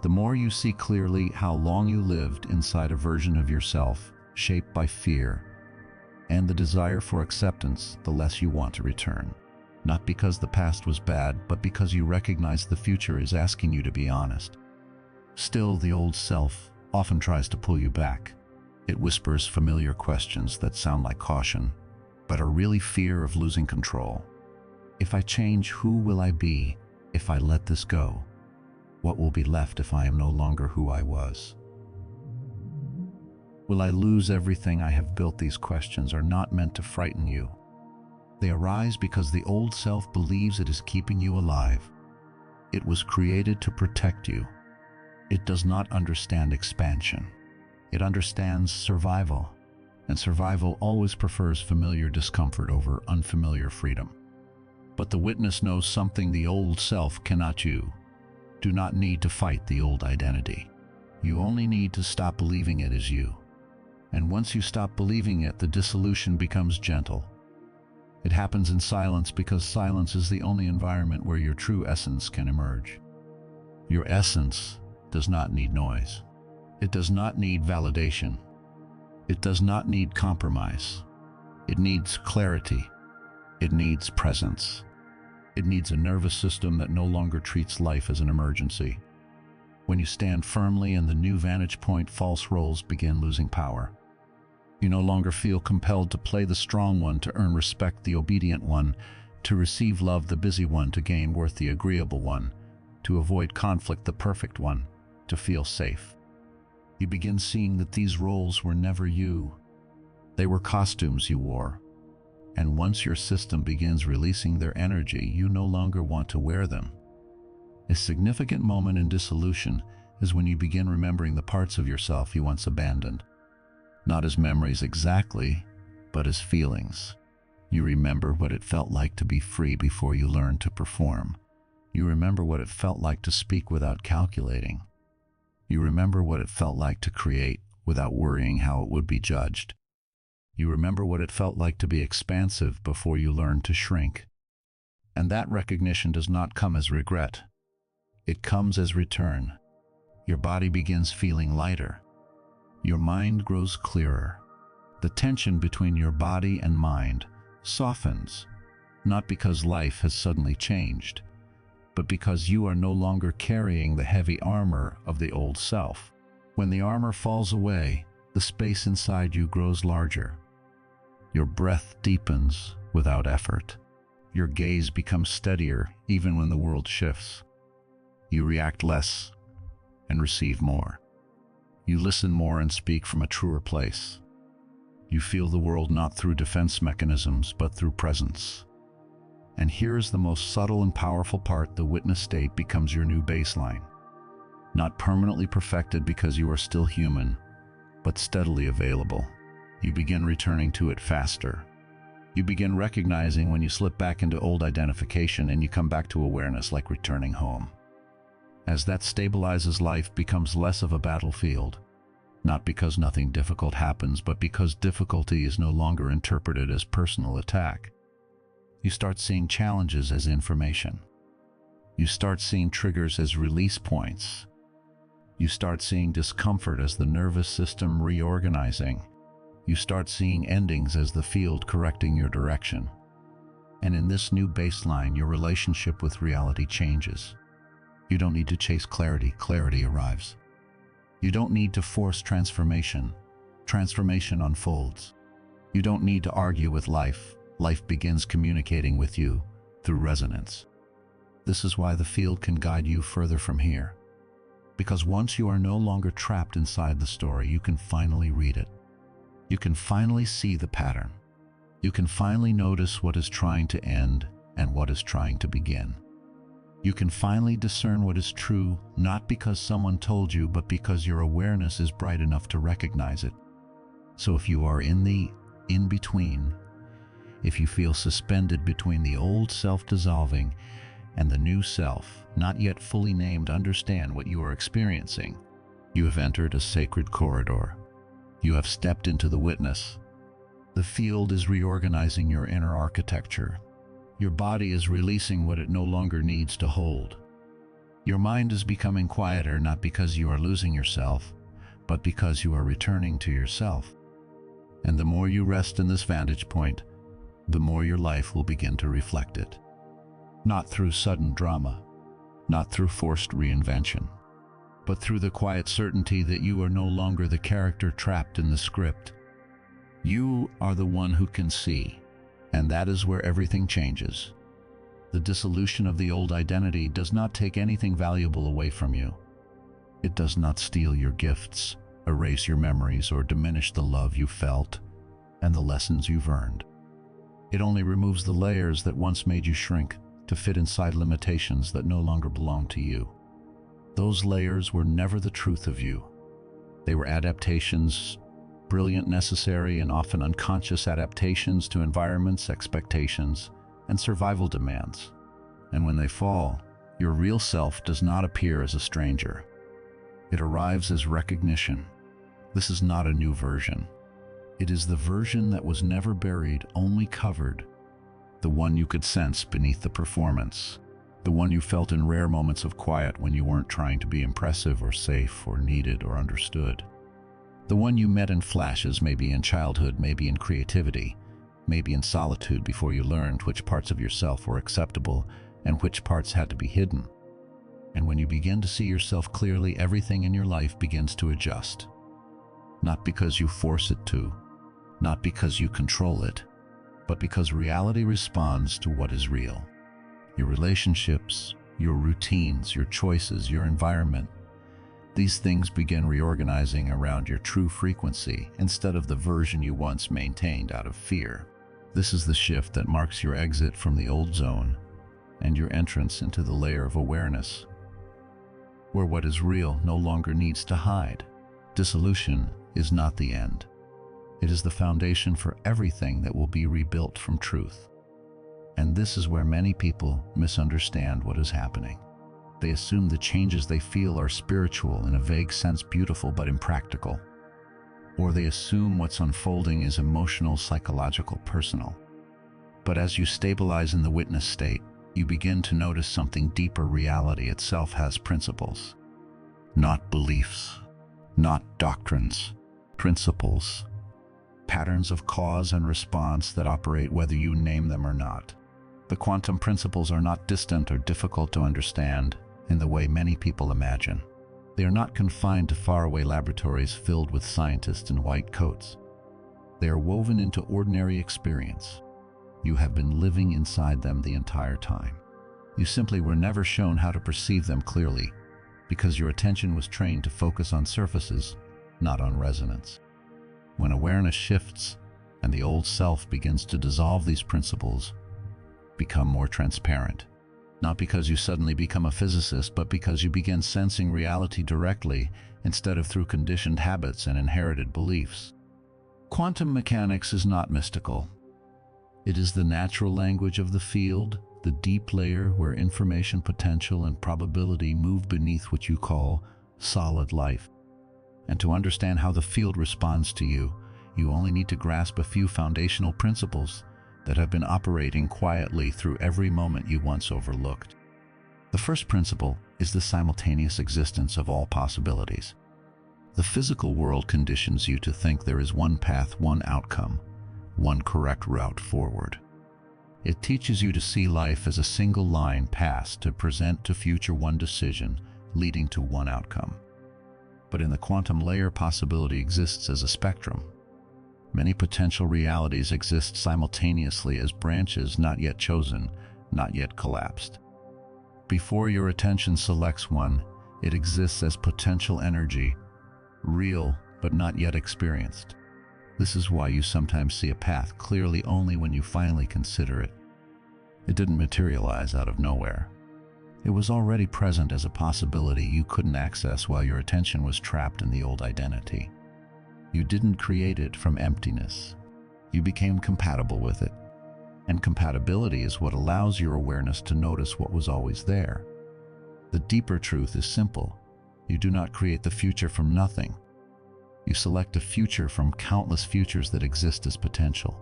The more you see clearly how long you lived inside a version of yourself shaped by fear and the desire for acceptance, the less you want to return. Not because the past was bad, but because you recognize the future is asking you to be honest. Still, the old self often tries to pull you back. It whispers familiar questions that sound like caution, but are really fear of losing control. If I change, who will I be? If I let this go, what will be left if I am no longer who I was? Will I lose everything I have built? These questions are not meant to frighten you. They arise because the old self believes it is keeping you alive. It was created to protect you. It does not understand expansion. It understands survival, and survival always prefers familiar discomfort over unfamiliar freedom. But the witness knows something the old self cannot. You do not need to fight the old identity. You only need to stop believing it is you. And once you stop believing it, the dissolution becomes gentle. It happens in silence because silence is the only environment where your true essence can emerge. Your essence does not need noise. It does not need validation. It does not need compromise. It needs clarity. It needs presence. It needs a nervous system that no longer treats life as an emergency. When you stand firmly in the new vantage point, false roles begin losing power. You no longer feel compelled to play the strong one to earn respect, the obedient one, to receive love, the busy one, to gain worth, the agreeable one, to avoid conflict, the perfect one, to feel safe. You begin seeing that these roles were never you. They were costumes you wore. And once your system begins releasing their energy, you no longer want to wear them. A significant moment in dissolution is when you begin remembering the parts of yourself you once abandoned, not as memories exactly, but as feelings. You remember what it felt like to be free before you learned to perform. You remember what it felt like to speak without calculating. You remember what it felt like to create without worrying how it would be judged. You remember what it felt like to be expansive before you learned to shrink. And that recognition does not come as regret. It comes as return. Your body begins feeling lighter. Your mind grows clearer. The tension between your body and mind softens, not because life has suddenly changed, but because you are no longer carrying the heavy armor of the old self. When the armor falls away, the space inside you grows larger. Your breath deepens without effort. Your gaze becomes steadier even when the world shifts. You react less and receive more. You listen more and speak from a truer place. You feel the world not through defense mechanisms, but through presence. And here is the most subtle and powerful part: the witness state becomes your new baseline. Not permanently perfected because you are still human, but steadily available. You begin returning to it faster. You begin recognizing when you slip back into old identification, and you come back to awareness like returning home. As that stabilizes, life becomes less of a battlefield, not because nothing difficult happens, but because difficulty is no longer interpreted as personal attack. You start seeing challenges as information. You start seeing triggers as release points. You start seeing discomfort as the nervous system reorganizing. You start seeing endings as the field correcting your direction. And in this new baseline, your relationship with reality changes. You don't need to chase clarity. Clarity arrives. You don't need to force transformation. Transformation unfolds. You don't need to argue with life. Life begins communicating with you through resonance. This is why the field can guide you further from here. Because once you are no longer trapped inside the story, you can finally read it. You can finally see the pattern. You can finally notice what is trying to end and what is trying to begin. You can finally discern what is true, not because someone told you, but because your awareness is bright enough to recognize it. So if you are in the in-between, if you feel suspended between the old self dissolving and the new self, not yet fully named, understand what you are experiencing. You have entered a sacred corridor. You have stepped into the witness. The field is reorganizing your inner architecture. Your body is releasing what it no longer needs to hold. Your mind is becoming quieter, not because you are losing yourself, but because you are returning to yourself. And the more you rest in this vantage point, the more your life will begin to reflect it. Not through sudden drama, not through forced reinvention, but through the quiet certainty that you are no longer the character trapped in the script. You are the one who can see, and that is where everything changes. The dissolution of the old identity does not take anything valuable away from you. It does not steal your gifts, erase your memories, or diminish the love you felt and the lessons you've earned. It only removes the layers that once made you shrink to fit inside limitations that no longer belong to you. Those layers were never the truth of you. They were adaptations, brilliant, necessary, and often unconscious adaptations to environments, expectations, and survival demands. And when they fall, your real self does not appear as a stranger. It arrives as recognition. This is not a new version. It is the version that was never buried, only covered. The one you could sense beneath the performance. The one you felt in rare moments of quiet when you weren't trying to be impressive or safe or needed or understood. The one you met in flashes, maybe in childhood, maybe in creativity, maybe in solitude, before you learned which parts of yourself were acceptable and which parts had to be hidden. And when you begin to see yourself clearly, everything in your life begins to adjust. Not because you force it to, not because you control it, but because reality responds to what is real. Your relationships, your routines, your choices, your environment. These things begin reorganizing around your true frequency instead of the version you once maintained out of fear. This is the shift that marks your exit from the old zone and your entrance into the layer of awareness where what is real no longer needs to hide. Dissolution is not the end. It is the foundation for everything that will be rebuilt from truth. And this is where many people misunderstand what is happening. They assume the changes they feel are spiritual, in a vague sense beautiful but impractical. Or they assume what's unfolding is emotional, psychological, personal. But as you stabilize in the witness state, you begin to notice something deeper. Reality itself has principles. Not beliefs, not doctrines, principles. Patterns of cause and response that operate whether you name them or not. The quantum principles are not distant or difficult to understand in the way many people imagine. They are not confined to faraway laboratories filled with scientists in white coats. They are woven into ordinary experience. You have been living inside them the entire time. You simply were never shown how to perceive them clearly because your attention was trained to focus on surfaces, not on resonance. When awareness shifts and the old self begins to dissolve, these principles become more transparent. Not because you suddenly become a physicist, but because you begin sensing reality directly instead of through conditioned habits and inherited beliefs. Quantum mechanics is not mystical. It is the natural language of the field, the deep layer where information, potential, and probability move beneath what you call solid life. And to understand how the field responds to you, you only need to grasp a few foundational principles that have been operating quietly through every moment you once overlooked. The first principle is the simultaneous existence of all possibilities. The physical world conditions you to think there is one path, one outcome, one correct route forward. It teaches you to see life as a single line, past to present to future, one decision leading to one outcome. But in the quantum layer, possibility exists as a spectrum. Many potential realities exist simultaneously as branches not yet chosen, not yet collapsed. Before your attention selects one, it exists as potential energy, real but not yet experienced. This is why you sometimes see a path clearly only when you finally consider it. It didn't materialize out of nowhere. It was already present as a possibility you couldn't access while your attention was trapped in the old identity. You didn't create it from emptiness. You became compatible with it. And compatibility is what allows your awareness to notice what was always there. The deeper truth is simple. You do not create the future from nothing. You select a future from countless futures that exist as potential.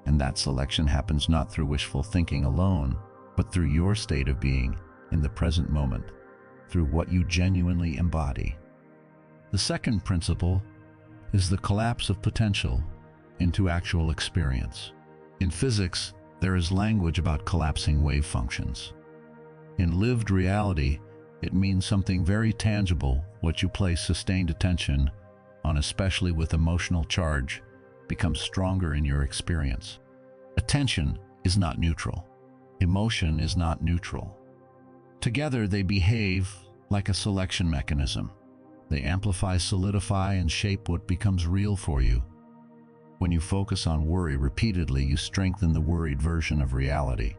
And that selection happens not through wishful thinking alone, but through your state of being in the present moment, through what you genuinely embody. The second principle is the collapse of potential into actual experience. In physics, there is language about collapsing wave functions. In lived reality, it means something very tangible. What you place sustained attention on, especially with emotional charge, becomes stronger in your experience. Attention is not neutral. Emotion is not neutral. Together they behave like a selection mechanism. They amplify, solidify, and shape what becomes real for you. When you focus on worry repeatedly, you strengthen the worried version of reality.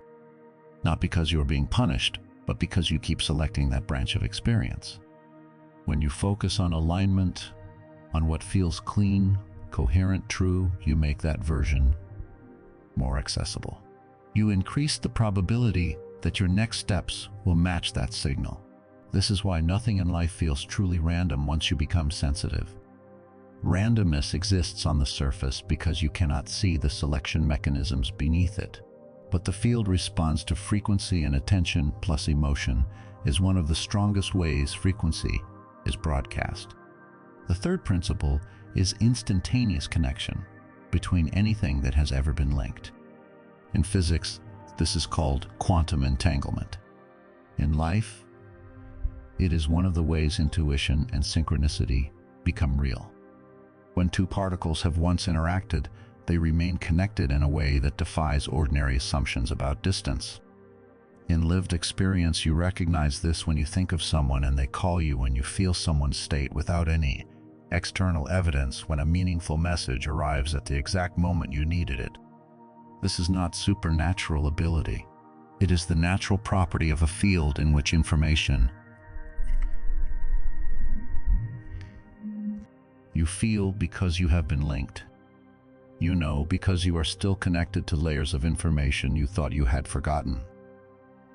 Not because you are being punished, but because you keep selecting that branch of experience. When you focus on alignment, on what feels clean, coherent, true, you make that version more accessible. You increase the probability that your next steps will match that signal. This is why nothing in life feels truly random once you become sensitive. Randomness exists on the surface because you cannot see the selection mechanisms beneath it. But the field responds to frequency, and attention plus emotion is one of the strongest ways frequency is broadcast. The third principle is instantaneous connection between anything that has ever been linked. In physics, this is called quantum entanglement. In life, it is one of the ways intuition and synchronicity become real. When two particles have once interacted, they remain connected in a way that defies ordinary assumptions about distance. In lived experience, you recognize this when you think of someone and they call you, when you feel someone's state without any external evidence, when a meaningful message arrives at the exact moment you needed it. This is not supernatural ability. It is the natural property of a field in which information You feel because you have been linked. You know because you are still connected to layers of information you thought you had forgotten.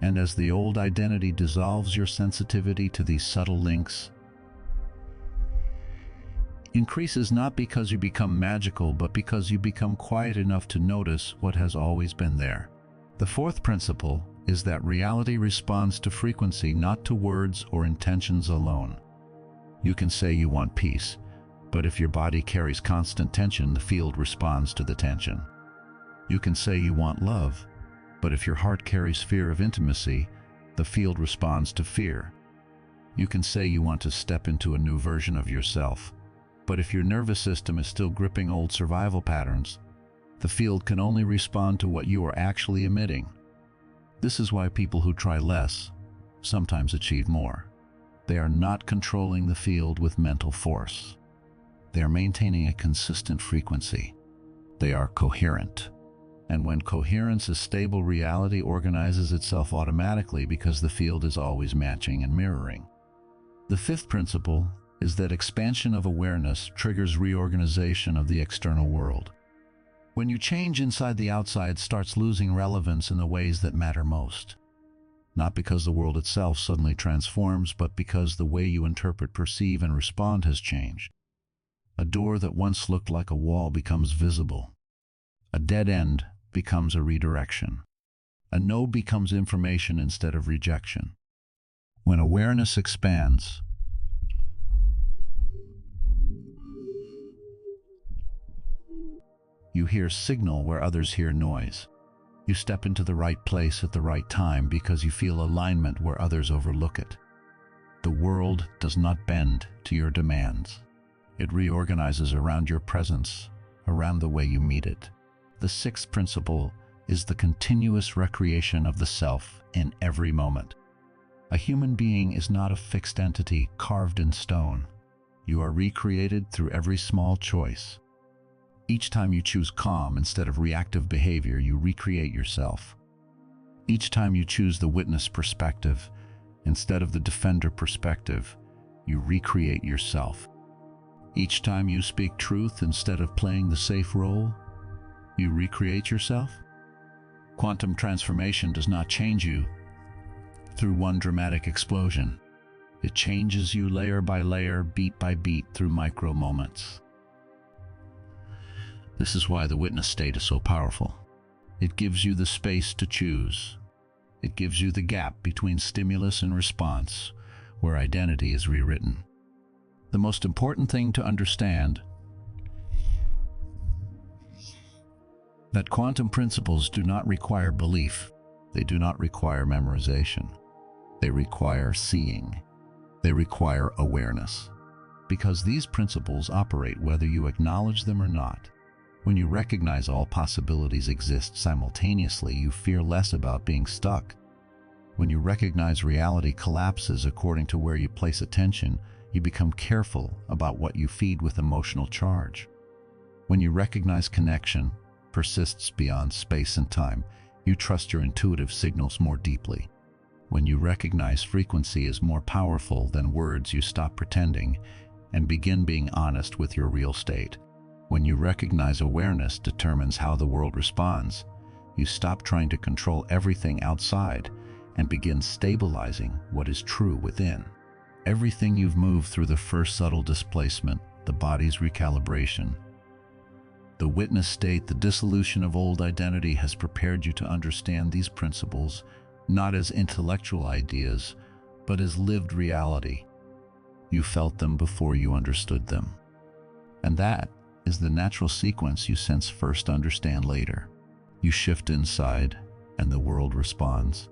And as the old identity dissolves, your sensitivity to these subtle links increases, not because you become magical, but because you become quiet enough to notice what has always been there. The fourth principle is that reality responds to frequency, not to words or intentions alone. You can say you want peace, but if your body carries constant tension, the field responds to the tension. You can say you want love, but if your heart carries fear of intimacy, the field responds to fear. You can say you want to step into a new version of yourself, but if your nervous system is still gripping old survival patterns, the field can only respond to what you are actually emitting. This is why people who try less sometimes achieve more. They are not controlling the field with mental force. They are maintaining a consistent frequency. They are coherent. And when coherence is stable, reality organizes itself automatically because the field is always matching and mirroring. The fifth principle is that expansion of awareness triggers reorganization of the external world. When you change inside, the outside starts losing relevance in the ways that matter most. Not because the world itself suddenly transforms, but because the way you interpret, perceive, and respond has changed. A door that once looked like a wall becomes visible. A dead end becomes a redirection. A no becomes information instead of rejection. When awareness expands, you hear signal where others hear noise. You step into the right place at the right time because you feel alignment where others overlook it. The world does not bend to your demands. It reorganizes around your presence, around the way you meet it. The sixth principle is the continuous recreation of the self in every moment. A human being is not a fixed entity carved in stone. You are recreated through every small choice. Each time you choose calm instead of reactive behavior, you recreate yourself. Each time you choose the witness perspective instead of the defender perspective, you recreate yourself. Each time you speak truth instead of playing the safe role, you recreate yourself. Quantum transformation does not change you through one dramatic explosion. It changes you layer by layer, beat by beat, through micro moments. This is why the witness state is so powerful. It gives you the space to choose. It gives you the gap between stimulus and response, where identity is rewritten. The most important thing to understand that quantum principles do not require belief. They do not require memorization. They require seeing. They require awareness. Because these principles operate whether you acknowledge them or not. When you recognize all possibilities exist simultaneously, you fear less about being stuck. When you recognize reality collapses according to where you place attention, you become careful about what you feed with emotional charge. When you recognize connection persists beyond space and time, you trust your intuitive signals more deeply. When you recognize frequency is more powerful than words, you stop pretending and begin being honest with your real state. When you recognize awareness determines how the world responds, you stop trying to control everything outside and begin stabilizing what is true within. Everything you've moved through: the first subtle displacement, the body's recalibration, the witness state, the dissolution of old identity, has prepared you to understand these principles not as intellectual ideas, but as lived reality. You felt them before you understood them. And that is the natural sequence you sense first, understand later. You shift inside, and the world responds.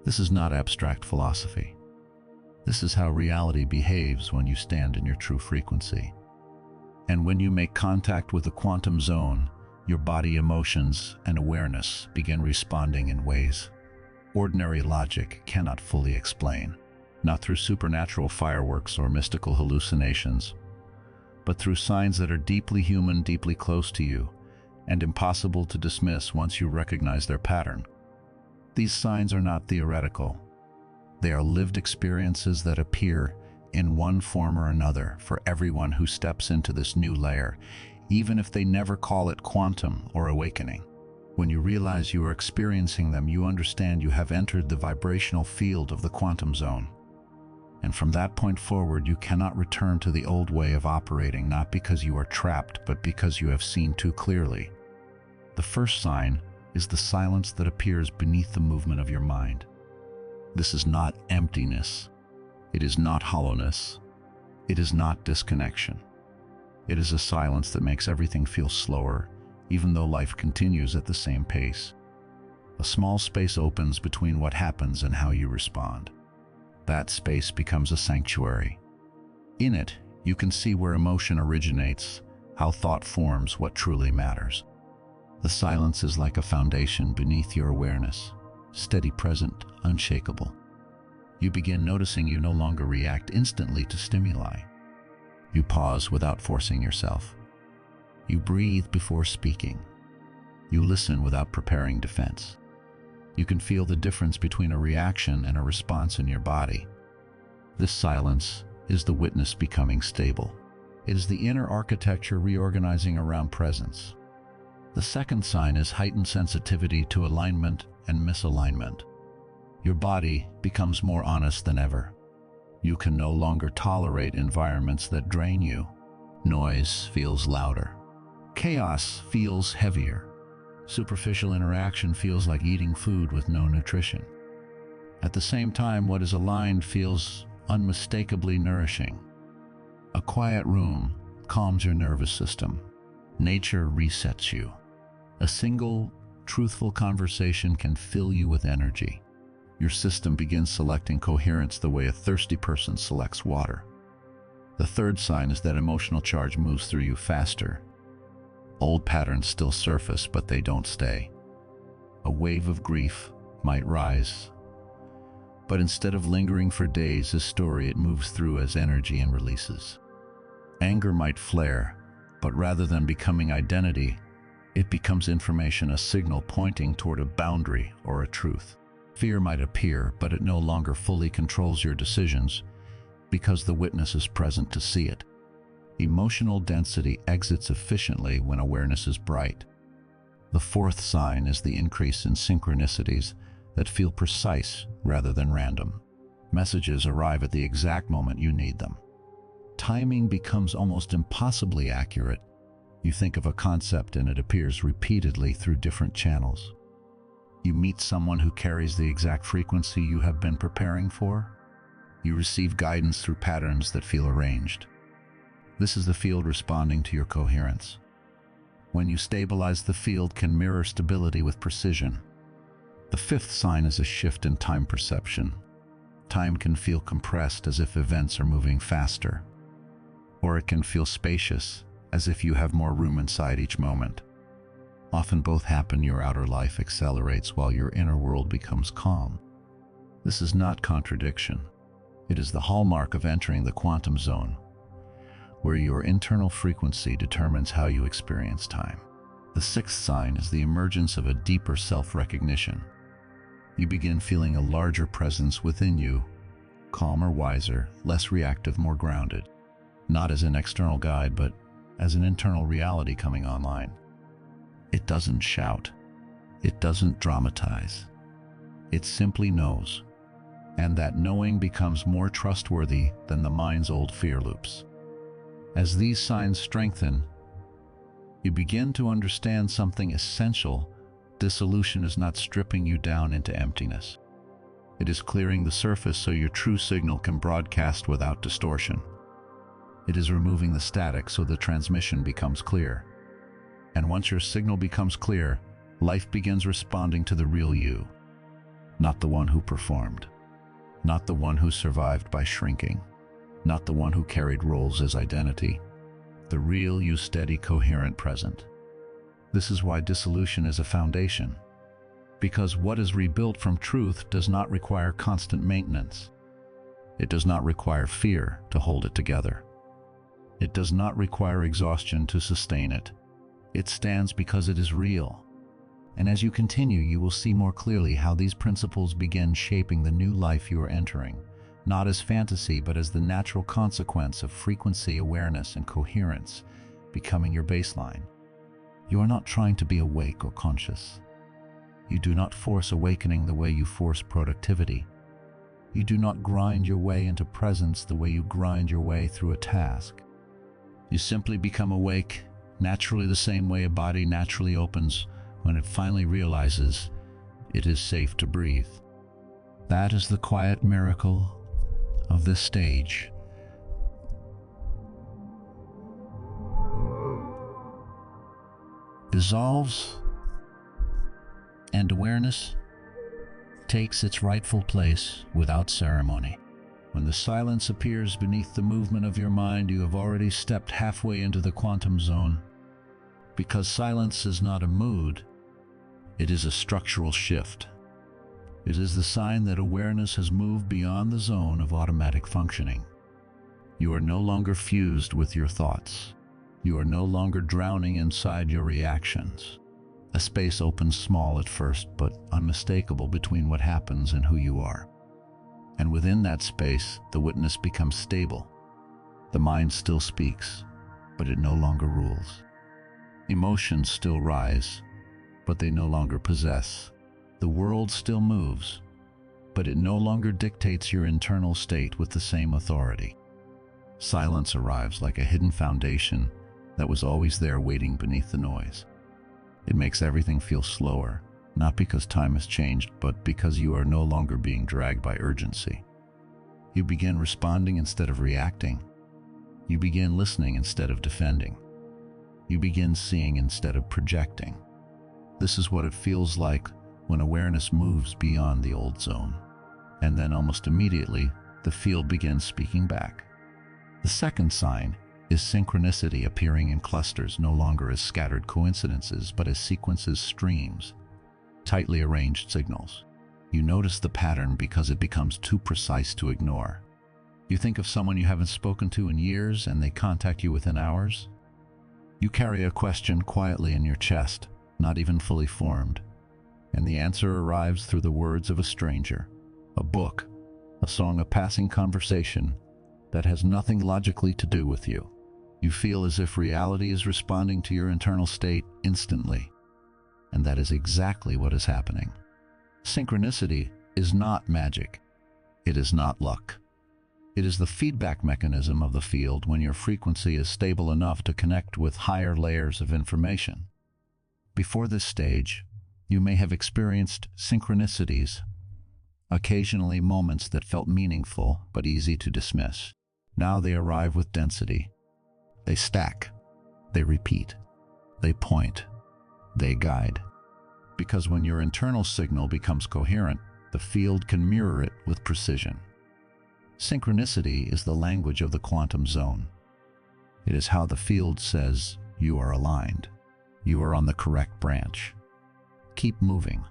This is not abstract philosophy. This is how reality behaves when you stand in your true frequency. And when you make contact with the quantum zone, your body, emotions, and awareness begin responding in ways ordinary logic cannot fully explain. Not through supernatural fireworks or mystical hallucinations, but through signs that are deeply human, deeply close to you, and impossible to dismiss once you recognize their pattern. These signs are not theoretical. They are lived experiences that appear in one form or another for everyone who steps into this new layer, even if they never call it quantum or awakening. When you realize you are experiencing them, you understand you have entered the vibrational field of the quantum zone. And from that point forward, you cannot return to the old way of operating, not because you are trapped, but because you have seen too clearly. The first sign is the silence that appears beneath the movement of your mind. This is not emptiness. It is not hollowness. It is not disconnection. It is a silence that makes everything feel slower, even though life continues at the same pace. A small space opens between what happens and how you respond. That space becomes a sanctuary. In it, you can see where emotion originates, how thought forms, what truly matters. The silence is like a foundation beneath your awareness, steady, present, unshakable. You begin noticing you no longer react instantly to stimuli. You pause without forcing yourself. You breathe before speaking. You listen without preparing defense. You can feel the difference between a reaction and a response in your body. This silence is the witness becoming stable. It is the inner architecture reorganizing around presence. The second sign is heightened sensitivity to alignment and misalignment. Your body becomes more honest than ever. You can no longer tolerate environments that drain you. Noise feels louder. Chaos feels heavier. Superficial interaction feels like eating food with no nutrition. At the same time, what is aligned feels unmistakably nourishing. A quiet room calms your nervous system. Nature resets you. A single, truthful conversation can fill you with energy. Your system begins selecting coherence the way a thirsty person selects water. The third sign is that emotional charge moves through you faster. Old patterns still surface, but they don't stay. A wave of grief might rise, but instead of lingering for days as story, it moves through as energy and releases. Anger might flare, but rather than becoming identity, it becomes information, a signal pointing toward a boundary or a truth. Fear might appear, but it no longer fully controls your decisions because the witness is present to see it. Emotional density exits efficiently when awareness is bright. The fourth sign is the increase in synchronicities that feel precise rather than random. Messages arrive at the exact moment you need them. Timing becomes almost impossibly accurate. You think of a concept and it appears repeatedly through different channels. You meet someone who carries the exact frequency you have been preparing for. You receive guidance through patterns that feel arranged. This is the field responding to your coherence. When you stabilize, the field can mirror stability with precision. The fifth sign is a shift in time perception. Time can feel compressed, as if events are moving faster. Or it can feel spacious, as if you have more room inside each moment. Often both happen. Your outer life accelerates while your inner world becomes calm. This is not contradiction. It is the hallmark of entering the quantum zone, where your internal frequency determines how you experience time. The sixth sign is the emergence of a deeper self-recognition. You begin feeling a larger presence within you, calmer, wiser, less reactive, more grounded. Not as an external guide, but as an internal reality coming online. It doesn't shout. It doesn't dramatize. It simply knows. And that knowing becomes more trustworthy than the mind's old fear loops. As these signs strengthen, you begin to understand something essential. Dissolution is not stripping you down into emptiness. It is clearing the surface so your true signal can broadcast without distortion. It is removing the static so the transmission becomes clear. And once your signal becomes clear, life begins responding to the real you. Not the one who performed. Not the one who survived by shrinking. Not the one who carried roles as identity. The real you, steady, coherent, present. This is why dissolution is a foundation. Because what is rebuilt from truth does not require constant maintenance. It does not require fear to hold it together. It does not require exhaustion to sustain it. It stands because it is real. And as you continue, you will see more clearly how these principles begin shaping the new life you are entering, not as fantasy, but as the natural consequence of frequency, awareness, and coherence becoming your baseline. You are not trying to be awake or conscious. You do not force awakening the way you force productivity. You do not grind your way into presence the way you grind your way through a task. You simply become awake, naturally, the same way a body naturally opens when it finally realizes it is safe to breathe. That is the quiet miracle of this stage. Dissolves, and awareness takes its rightful place without ceremony. When the silence appears beneath the movement of your mind, you have already stepped halfway into the quantum zone. Because silence is not a mood, it is a structural shift. It is the sign that awareness has moved beyond the zone of automatic functioning. You are no longer fused with your thoughts. You are no longer drowning inside your reactions. A space opens small at first, but unmistakable between what happens and who you are. And within that space, the witness becomes stable. The mind still speaks, but it no longer rules. Emotions still rise, but they no longer possess. The world still moves, but it no longer dictates your internal state with the same authority. Silence arrives like a hidden foundation that was always there waiting beneath the noise. It makes everything feel slower, not because time has changed, but because you are no longer being dragged by urgency. You begin responding instead of reacting. You begin listening instead of defending. You begin seeing instead of projecting. This is what it feels like when awareness moves beyond the old zone. And then almost immediately, the field begins speaking back. The second sign is synchronicity appearing in clusters, no longer as scattered coincidences, but as sequences, streams, tightly arranged signals. You notice the pattern because it becomes too precise to ignore. You think of someone you haven't spoken to in years and they contact you within hours. You carry a question quietly in your chest, not even fully formed, and the answer arrives through the words of a stranger, a book, a song, a passing conversation that has nothing logically to do with you. You feel as if reality is responding to your internal state instantly, and that is exactly what is happening. Synchronicity is not magic. It is not luck. It is the feedback mechanism of the field when your frequency is stable enough to connect with higher layers of information. Before this stage, you may have experienced synchronicities, occasionally moments that felt meaningful but easy to dismiss. Now they arrive with density. They stack, they repeat, they point, they guide. Because when your internal signal becomes coherent, the field can mirror it with precision. Synchronicity is the language of the quantum zone. It is how the field says you are aligned. You are on the correct branch. Keep moving.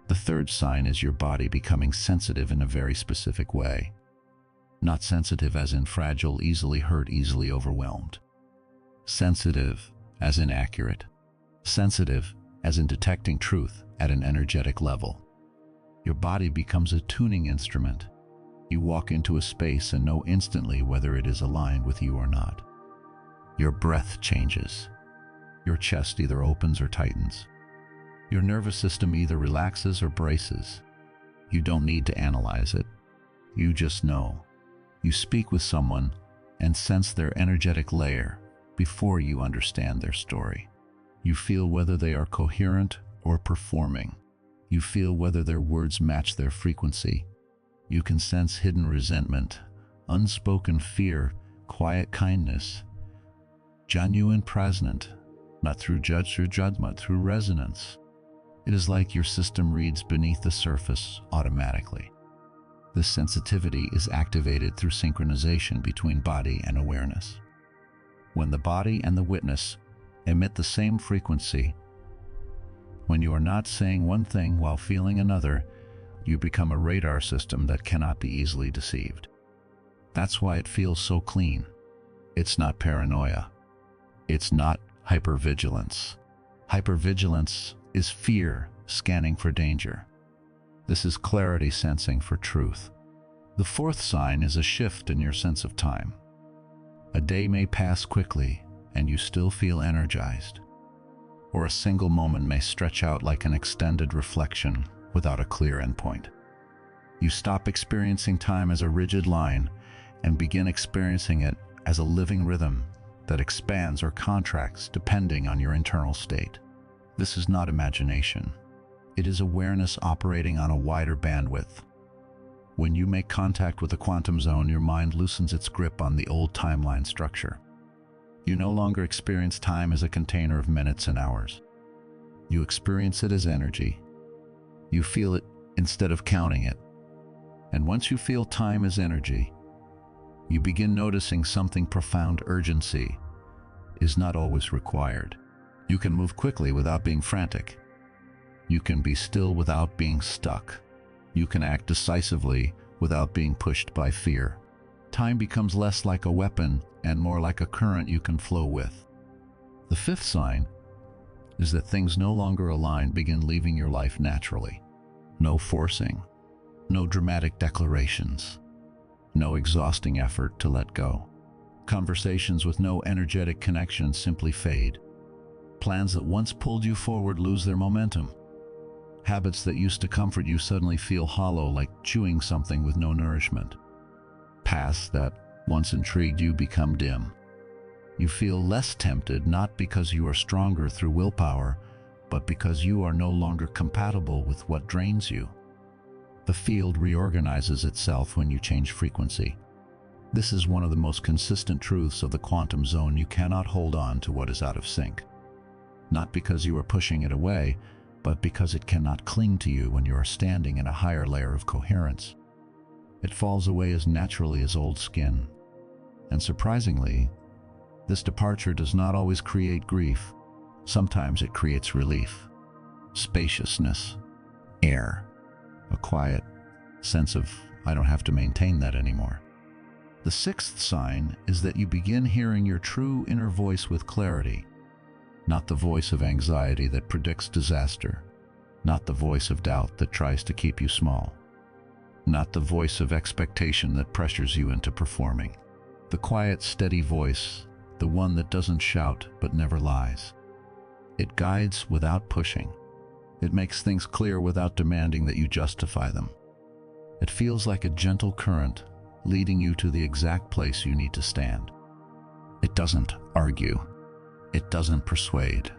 The third sign is your body becoming sensitive in a very specific way. Not sensitive as in fragile, easily hurt, easily overwhelmed. Sensitive as in accurate. Sensitive as in detecting truth at an energetic level. Your body becomes a tuning instrument. You walk into a space and know instantly whether it is aligned with you or not. Your breath changes. Your chest either opens or tightens. Your nervous system either relaxes or braces. You don't need to analyze it. You just know. You speak with someone and sense their energetic layer before you understand their story. You feel whether they are coherent or performing. You feel whether their words match their frequency. You can sense hidden resentment, unspoken fear, quiet kindness, genuine present, not through judgment, through resonance. It is like your system reads beneath the surface automatically. This sensitivity is activated through synchronization between body and awareness. When the body and the witness emit the same frequency, when you are not saying one thing while feeling another, you become a radar system that cannot be easily deceived. That's why it feels so clean. It's not paranoia. It's not hypervigilance. Hypervigilance is fear scanning for danger. This is clarity sensing for truth. The fourth sign is a shift in your sense of time. A day may pass quickly and you still feel energized, or a single moment may stretch out like an extended reflection without a clear endpoint. You stop experiencing time as a rigid line and begin experiencing it as a living rhythm that expands or contracts depending on your internal state. This is not imagination. It is awareness operating on a wider bandwidth. When you make contact with the quantum zone, your mind loosens its grip on the old timeline structure. You no longer experience time as a container of minutes and hours. You experience it as energy. You feel it instead of counting it. And once you feel time as energy, you begin noticing something profound. Urgency is not always required. You can move quickly without being frantic. You can be still without being stuck. You can act decisively without being pushed by fear. Time becomes less like a weapon and more like a current you can flow with. The fifth sign is that things no longer align begin leaving your life naturally. No forcing, no dramatic declarations, no exhausting effort to let go. Conversations with no energetic connection simply fade. Plans that once pulled you forward lose their momentum. Habits that used to comfort you suddenly feel hollow, like chewing something with no nourishment. Paths that once intrigued you become dim. You feel less tempted, not because you are stronger through willpower, but because you are no longer compatible with what drains you. The field reorganizes itself when you change frequency. This is one of the most consistent truths of the quantum zone. You cannot hold on to what is out of sync. Not because you are pushing it away, but because it cannot cling to you when you are standing in a higher layer of coherence. It falls away as naturally as old skin. And surprisingly, this departure does not always create grief. Sometimes it creates relief, spaciousness, air, a quiet sense of, I don't have to maintain that anymore. The sixth sign is that you begin hearing your true inner voice with clarity. Not the voice of anxiety that predicts disaster, not the voice of doubt that tries to keep you small, not the voice of expectation that pressures you into performing. The quiet, steady voice, the one that doesn't shout but never lies. It guides without pushing. It makes things clear without demanding that you justify them. It feels like a gentle current leading you to the exact place you need to stand. It doesn't argue. It doesn't persuade.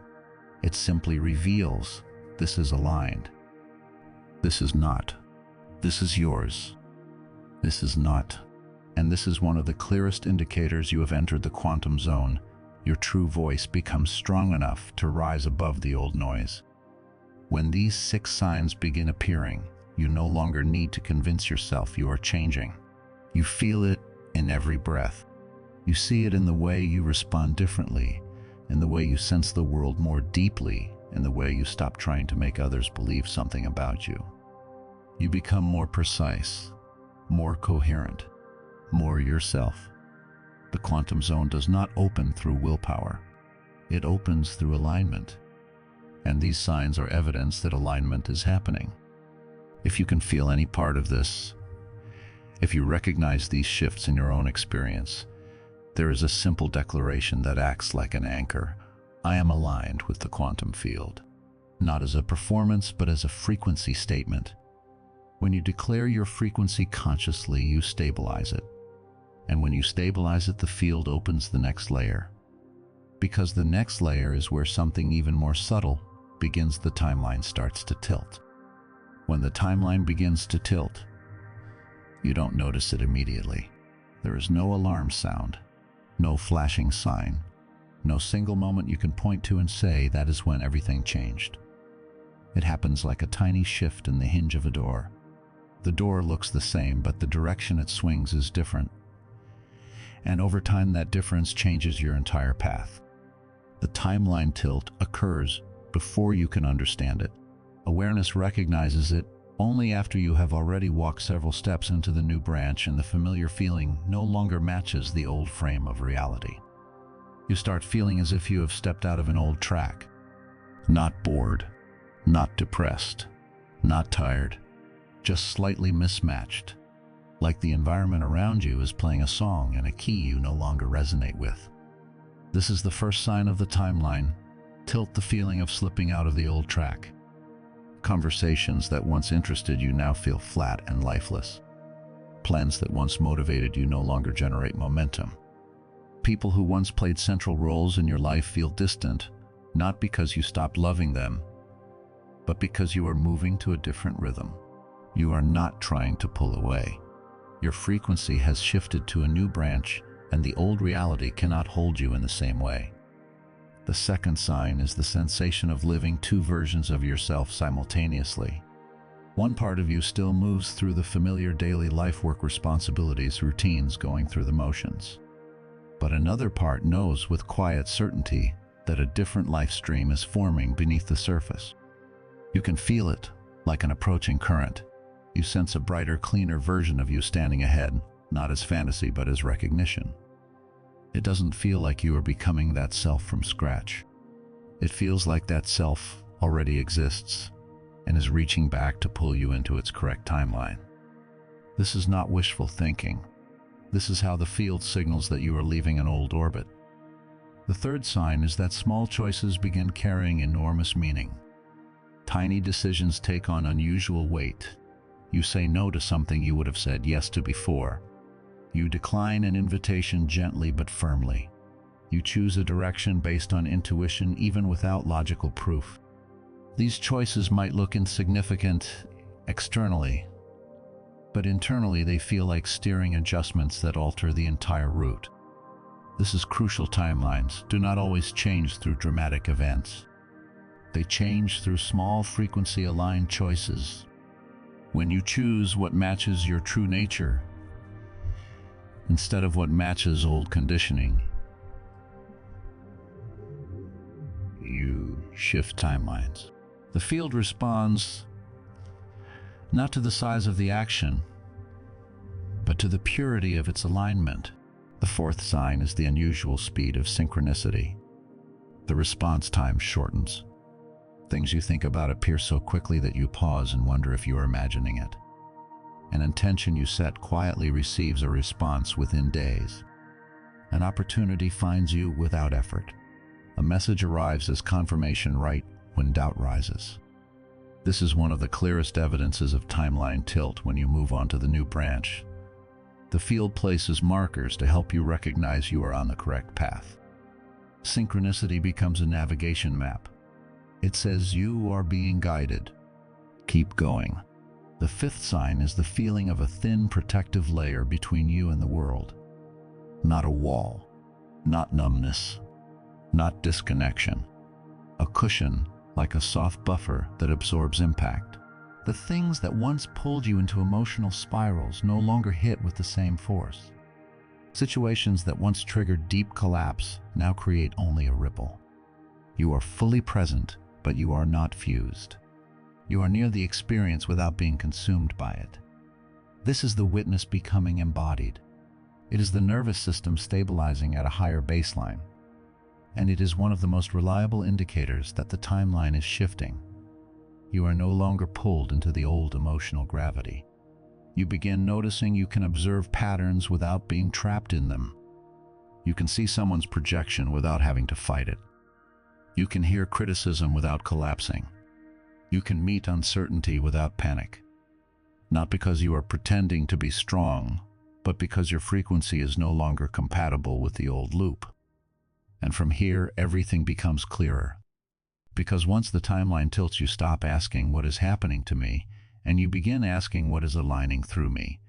It simply reveals, this is aligned. This is not. This is yours. This is not. And this is one of the clearest indicators you have entered the quantum zone. Your true voice becomes strong enough to rise above the old noise. When these 6 signs begin appearing, you no longer need to convince yourself you are changing. You feel it in every breath. You see it in the way you respond differently, in the way you sense the world more deeply, in the way you stop trying to make others believe something about you. You become more precise, more coherent, more yourself. The quantum zone does not open through willpower. It opens through alignment. And these signs are evidence that alignment is happening. If you can feel any part of this, if you recognize these shifts in your own experience, there is a simple declaration that acts like an anchor. I am aligned with the quantum field, not as a performance, but as a frequency statement. When you declare your frequency consciously, you stabilize it. And when you stabilize it, the field opens the next layer. Because the next layer is where something even more subtle begins. The timeline starts to tilt. When the timeline begins to tilt, you don't notice it immediately. There is no alarm sound. No flashing sign, no single moment you can point to and say, that is when everything changed. It happens like a tiny shift in the hinge of a door. The door looks the same, but the direction it swings is different. And over time, that difference changes your entire path. The timeline tilt occurs before you can understand it. Awareness recognizes it only after you have already walked several steps into the new branch, and the familiar feeling no longer matches the old frame of reality. You start feeling as if you have stepped out of an old track. Not bored, not depressed, not tired, just slightly mismatched. like the environment around you is playing a song in a key you no longer resonate with. This is the first sign of the timeline. Tilt, the feeling of slipping out of the old track. Conversations that once interested you now feel flat and lifeless. Plans that once motivated you no longer generate momentum. People who once played central roles in your life feel distant, not because you stopped loving them, but because you are moving to a different rhythm. You are not trying to pull away. Your frequency has shifted to a new branch, and the old reality cannot hold you in the same way. The second sign is the sensation of living two versions of yourself simultaneously. One part of you still moves through the familiar daily life work responsibilities, routines, going through the motions. But another part knows with quiet certainty that a different life stream is forming beneath the surface. You can feel it, like an approaching current. You sense a brighter, cleaner version of you standing ahead, not as fantasy but as recognition. It doesn't feel like you are becoming that self from scratch. It feels like that self already exists and is reaching back to pull you into its correct timeline. This is not wishful thinking. This is how the field signals that you are leaving an old orbit. The third sign is that small choices begin carrying enormous meaning. Tiny decisions take on unusual weight. You say no to something you would have said yes to before. You decline an invitation gently but firmly. You choose a direction based on intuition even without logical proof. These choices might look insignificant externally, but internally they feel like steering adjustments that alter the entire route. This is crucial. Timelines do not always change through dramatic events. They change through small frequency-aligned choices. When you choose what matches your true nature, instead of what matches old conditioning, you shift timelines. The field responds not to the size of the action, but to the purity of its alignment. The fourth sign is the unusual speed of synchronicity. The response time shortens. Things you think about appear so quickly that you pause and wonder if you are imagining it. An intention you set quietly receives a response within days. An opportunity finds you without effort. A message arrives as confirmation right when doubt rises. This is one of the clearest evidences of timeline tilt when you move on to the new branch. The field places markers to help you recognize you are on the correct path. Synchronicity becomes a navigation map. It says you are being guided. Keep going. The fifth sign is the feeling of a thin protective layer between you and the world. Not a wall, not numbness, not disconnection. A cushion like a soft buffer that absorbs impact. The things that once pulled you into emotional spirals no longer hit with the same force. Situations that once triggered deep collapse now create only a ripple. You are fully present, but you are not fused. You are near the experience without being consumed by it. This is the witness becoming embodied. It is the nervous system stabilizing at a higher baseline. And it is one of the most reliable indicators that the timeline is shifting. You are no longer pulled into the old emotional gravity. You begin noticing you can observe patterns without being trapped in them. You can see someone's projection without having to fight it. You can hear criticism without collapsing. You can meet uncertainty without panic. Not because you are pretending to be strong, but because your frequency is no longer compatible with the old loop. And from here, everything becomes clearer. Because once the timeline tilts, you stop asking what is happening to me, and you begin asking what is aligning through me.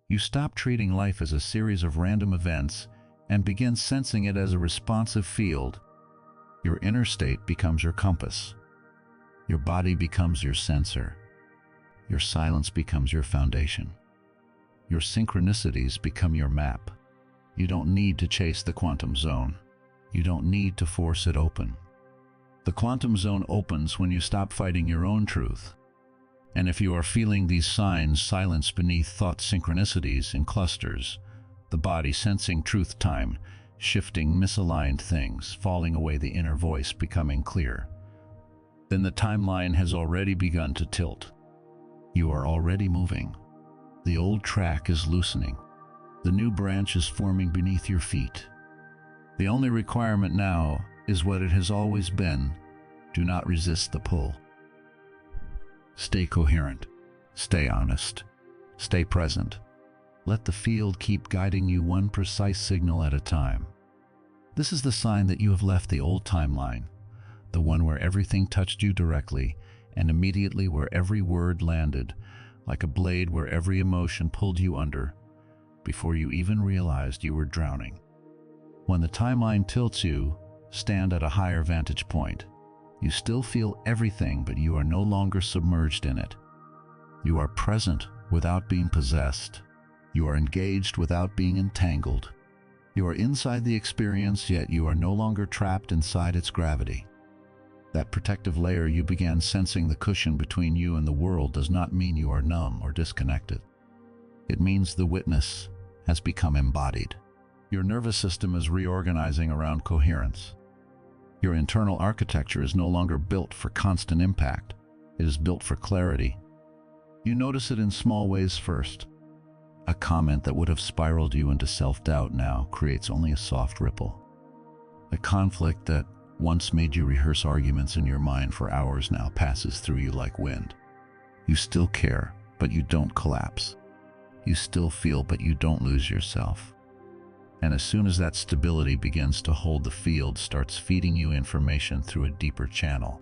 You stop treating life as a series of random events and begin sensing it as a responsive field. Your inner state becomes your compass. Your body becomes your sensor. Your silence becomes your foundation. Your synchronicities become your map. You don't need to chase the quantum zone. You don't need to force it open. The quantum zone opens when you stop fighting your own truth. And if you are feeling these signs silenced beneath thought synchronicities in clusters, the body sensing truth time, shifting misaligned things, falling away, the inner voice becoming clear, then the timeline has already begun to tilt. You are already moving. The old track is loosening. The new branch is forming beneath your feet. The only requirement now is what it has always been. Do not resist the pull. Stay coherent. Stay honest. Stay present. Let the field keep guiding you one precise signal at a time. This is the sign that you have left the old timeline, the one where everything touched you directly and immediately where every word landed, like a blade where every emotion pulled you under, before you even realized you were drowning. When the timeline tilts you, stand at a higher vantage point. You still feel everything, but you are no longer submerged in it. You are present without being possessed. You are engaged without being entangled. You are inside the experience, yet you are no longer trapped inside its gravity. That protective layer you began sensing, the cushion between you and the world, does not mean you are numb or disconnected. It means the witness has become embodied. Your nervous system is reorganizing around coherence. Your internal architecture is no longer built for constant impact. It is built for clarity. You notice it in small ways first. A comment that would have spiraled you into self-doubt now creates only a soft ripple. A conflict that once made you rehearse arguments in your mind for hours now passes through you like wind. You still care, but you don't collapse. You still feel, but you don't lose yourself. And as soon as that stability begins to hold, the field starts feeding you information through a deeper channel.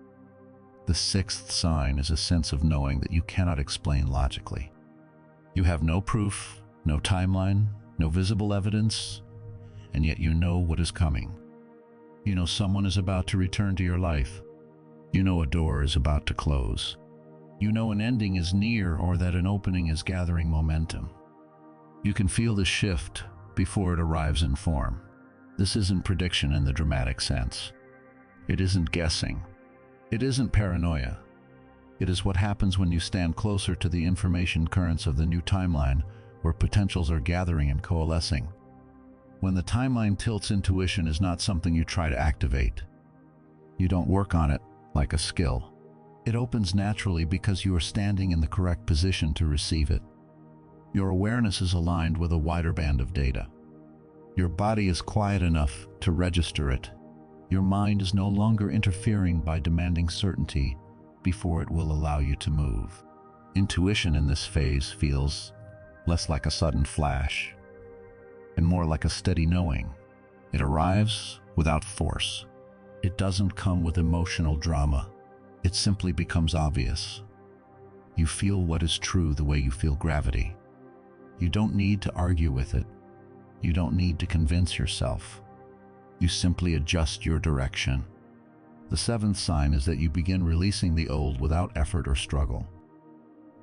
The sixth sign is a sense of knowing that you cannot explain logically. You have no proof, no timeline, no visible evidence, and yet you know what is coming. You know someone is about to return to your life. You know a door is about to close. You know an ending is near, or that an opening is gathering momentum. You can feel the shift before it arrives in form. This isn't prediction in the dramatic sense. It isn't guessing. It isn't paranoia. It is what happens when you stand closer to the information currents of the new timeline, where potentials are gathering and coalescing. When the timeline tilts, intuition is not something you try to activate. You don't work on it like a skill. It opens naturally because you are standing in the correct position to receive it. Your awareness is aligned with a wider band of data. Your body is quiet enough to register it. Your mind is no longer interfering by demanding certainty before it will allow you to move. Intuition in this phase feels less like a sudden flash and more like a steady knowing. It arrives without force. It doesn't come with emotional drama. It simply becomes obvious. You feel what is true the way you feel gravity. You don't need to argue with it. You don't need to convince yourself. You simply adjust your direction. The seventh sign is that you begin releasing the old without effort or struggle.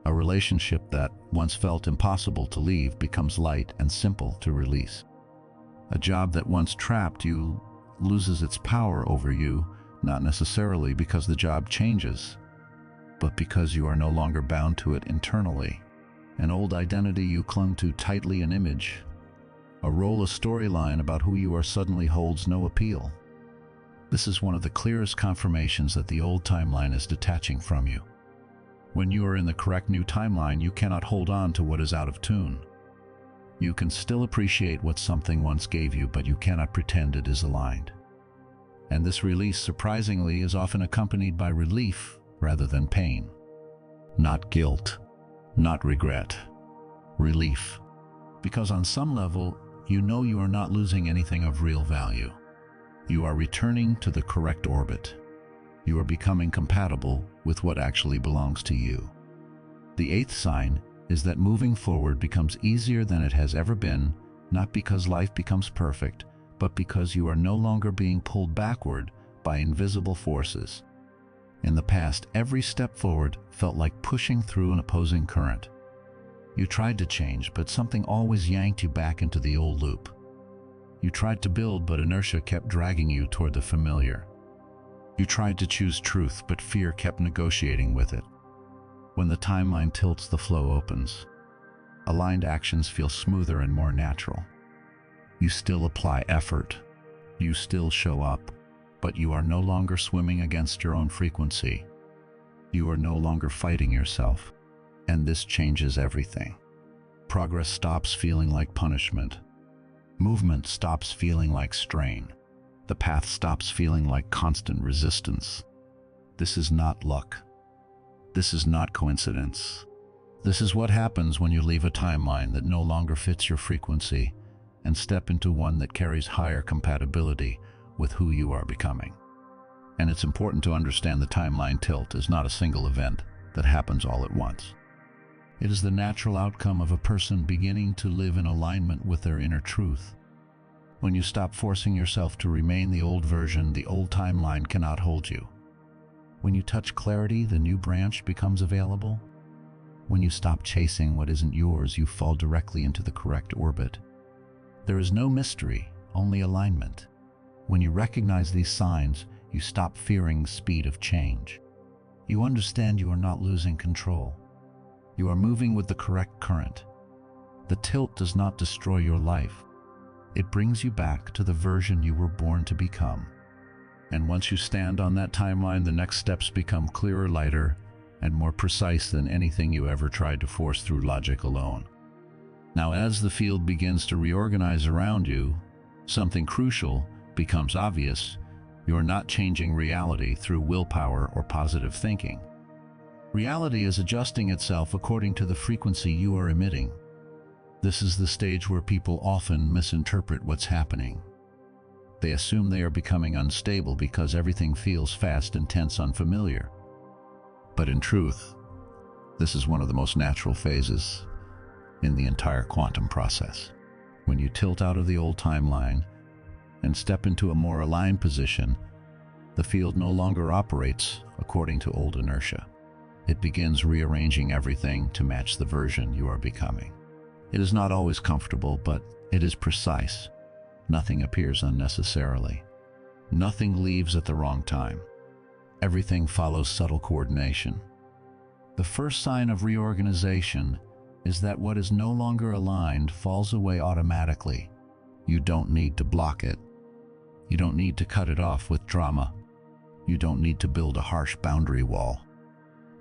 A relationship that once felt impossible to leave becomes light and simple to release. A job that once trapped you loses its power over you, not necessarily because the job changes, but because you are no longer bound to it internally. An old identity you clung to tightly, an image, a role, a storyline about who you are, suddenly holds no appeal. This is one of the clearest confirmations that the old timeline is detaching from you. When you are in the correct new timeline, you cannot hold on to what is out of tune. You can still appreciate what something once gave you, but you cannot pretend it is aligned. And this release, surprisingly, is often accompanied by relief rather than pain. Not guilt, not regret, relief. Because on some level, you know you are not losing anything of real value. You are returning to the correct orbit. You are becoming compatible with what actually belongs to you. The eighth sign is that moving forward becomes easier than it has ever been, not because life becomes perfect, but because you are no longer being pulled backward by invisible forces. In the past, every step forward felt like pushing through an opposing current. You tried to change, but something always yanked you back into the old loop. You tried to build, but inertia kept dragging you toward the familiar. You tried to choose truth, but fear kept negotiating with it. When the timeline tilts, the flow opens. Aligned actions feel smoother and more natural. You still apply effort. You still show up, but you are no longer swimming against your own frequency. You are no longer fighting yourself, and this changes everything. Progress stops feeling like punishment. Movement stops feeling like strain. The path stops feeling like constant resistance. This is not luck. This is not coincidence. This is what happens when you leave a timeline that no longer fits your frequency and step into one that carries higher compatibility with who you are becoming. And it's important to understand the timeline tilt is not a single event that happens all at once. It is the natural outcome of a person beginning to live in alignment with their inner truth. When you stop forcing yourself to remain the old version, the old timeline cannot hold you. When you touch clarity, the new branch becomes available. When you stop chasing what isn't yours, you fall directly into the correct orbit. There is no mystery, only alignment. When you recognize these signs, you stop fearing the speed of change. You understand you are not losing control. You are moving with the correct current. The tilt does not destroy your life. It brings you back to the version you were born to become. And once you stand on that timeline, the next steps become clearer, lighter, and more precise than anything you ever tried to force through logic alone. Now, as the field begins to reorganize around you, something crucial becomes obvious. You are not changing reality through willpower or positive thinking. Reality is adjusting itself according to the frequency you are emitting. This is the stage where people often misinterpret what's happening. They assume they are becoming unstable because everything feels fast, intense, unfamiliar. But in truth, this is one of the most natural phases in the entire quantum process. When you tilt out of the old timeline and step into a more aligned position, the field no longer operates according to old inertia. It begins rearranging everything to match the version you are becoming. It is not always comfortable, but it is precise. Nothing appears unnecessarily. Nothing leaves at the wrong time. Everything follows subtle coordination. The first sign of reorganization is that what is no longer aligned falls away automatically. You don't need to block it. You don't need to cut it off with drama. You don't need to build a harsh boundary wall.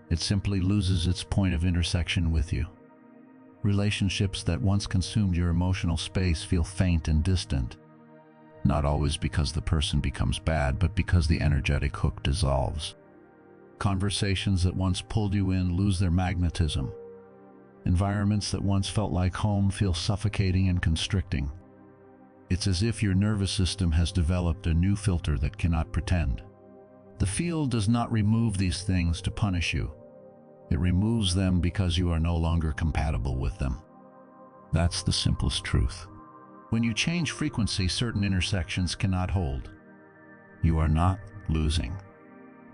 It simply loses its point of intersection with you. Relationships that once consumed your emotional space feel faint and distant, not always because the person becomes bad, but because the energetic hook dissolves. Conversations that once pulled you in lose their magnetism. Environments that once felt like home feel suffocating and constricting. It's as if your nervous system has developed a new filter that cannot pretend. The field does not remove these things to punish you. It removes them because you are no longer compatible with them. That's the simplest truth. When you change frequency, certain intersections cannot hold. You are not losing.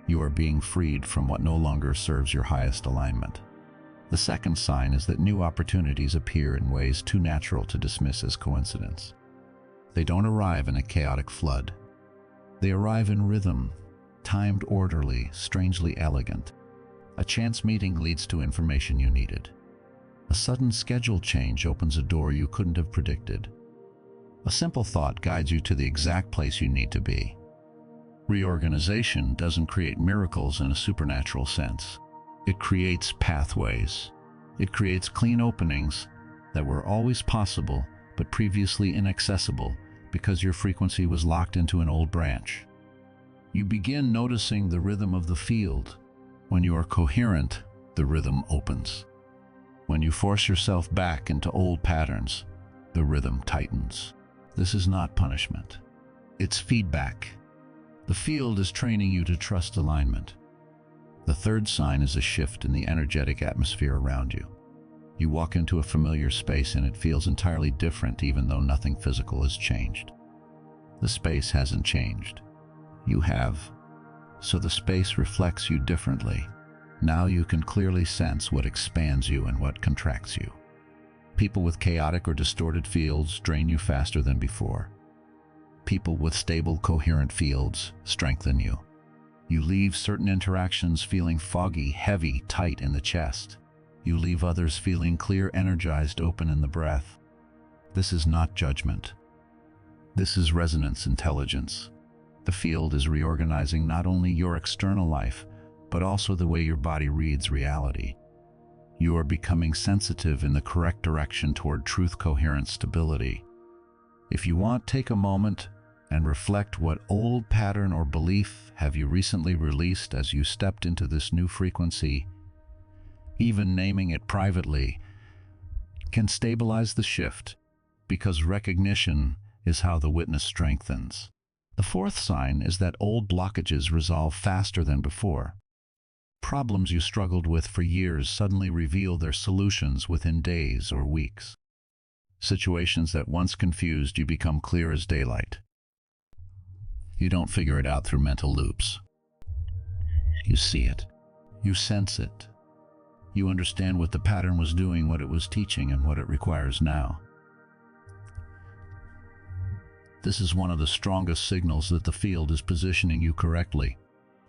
You are being freed from what no longer serves your highest alignment. The second sign is that new opportunities appear in ways too natural to dismiss as coincidence. They don't arrive in a chaotic flood. They arrive in rhythm, timed, orderly, strangely elegant. A chance meeting leads to information you needed. A sudden schedule change opens a door you couldn't have predicted. A simple thought guides you to the exact place you need to be. Reorganization doesn't create miracles in a supernatural sense. It creates pathways. It creates clean openings that were always possible but previously inaccessible because your frequency was locked into an old branch. You begin noticing the rhythm of the field. When you are coherent, the rhythm opens. When you force yourself back into old patterns, the rhythm tightens. This is not punishment. It's feedback. The field is training you to trust alignment. The third sign is a shift in the energetic atmosphere around you. You walk into a familiar space and it feels entirely different, even though nothing physical has changed. The space hasn't changed. You have. So the space reflects you differently. Now you can clearly sense what expands you and what contracts you. People with chaotic or distorted fields drain you faster than before. People with stable, coherent fields strengthen you. You leave certain interactions feeling foggy, heavy, tight in the chest. You leave others feeling clear, energized, open in the breath. This is not judgment. This is resonance intelligence. The field is reorganizing not only your external life, but also the way your body reads reality. You are becoming sensitive in the correct direction toward truth, coherent stability. If you want, take a moment and reflect, what old pattern or belief have you recently released as you stepped into this new frequency? Even naming it privately can stabilize the shift, because recognition is how the witness strengthens. The fourth sign is that old blockages resolve faster than before. Problems you struggled with for years suddenly reveal their solutions within days or weeks. Situations that once confused you become clear as daylight. You don't figure it out through mental loops. You see it. You sense it. You understand what the pattern was doing, what it was teaching, and what it requires now. This is one of the strongest signals that the field is positioning you correctly.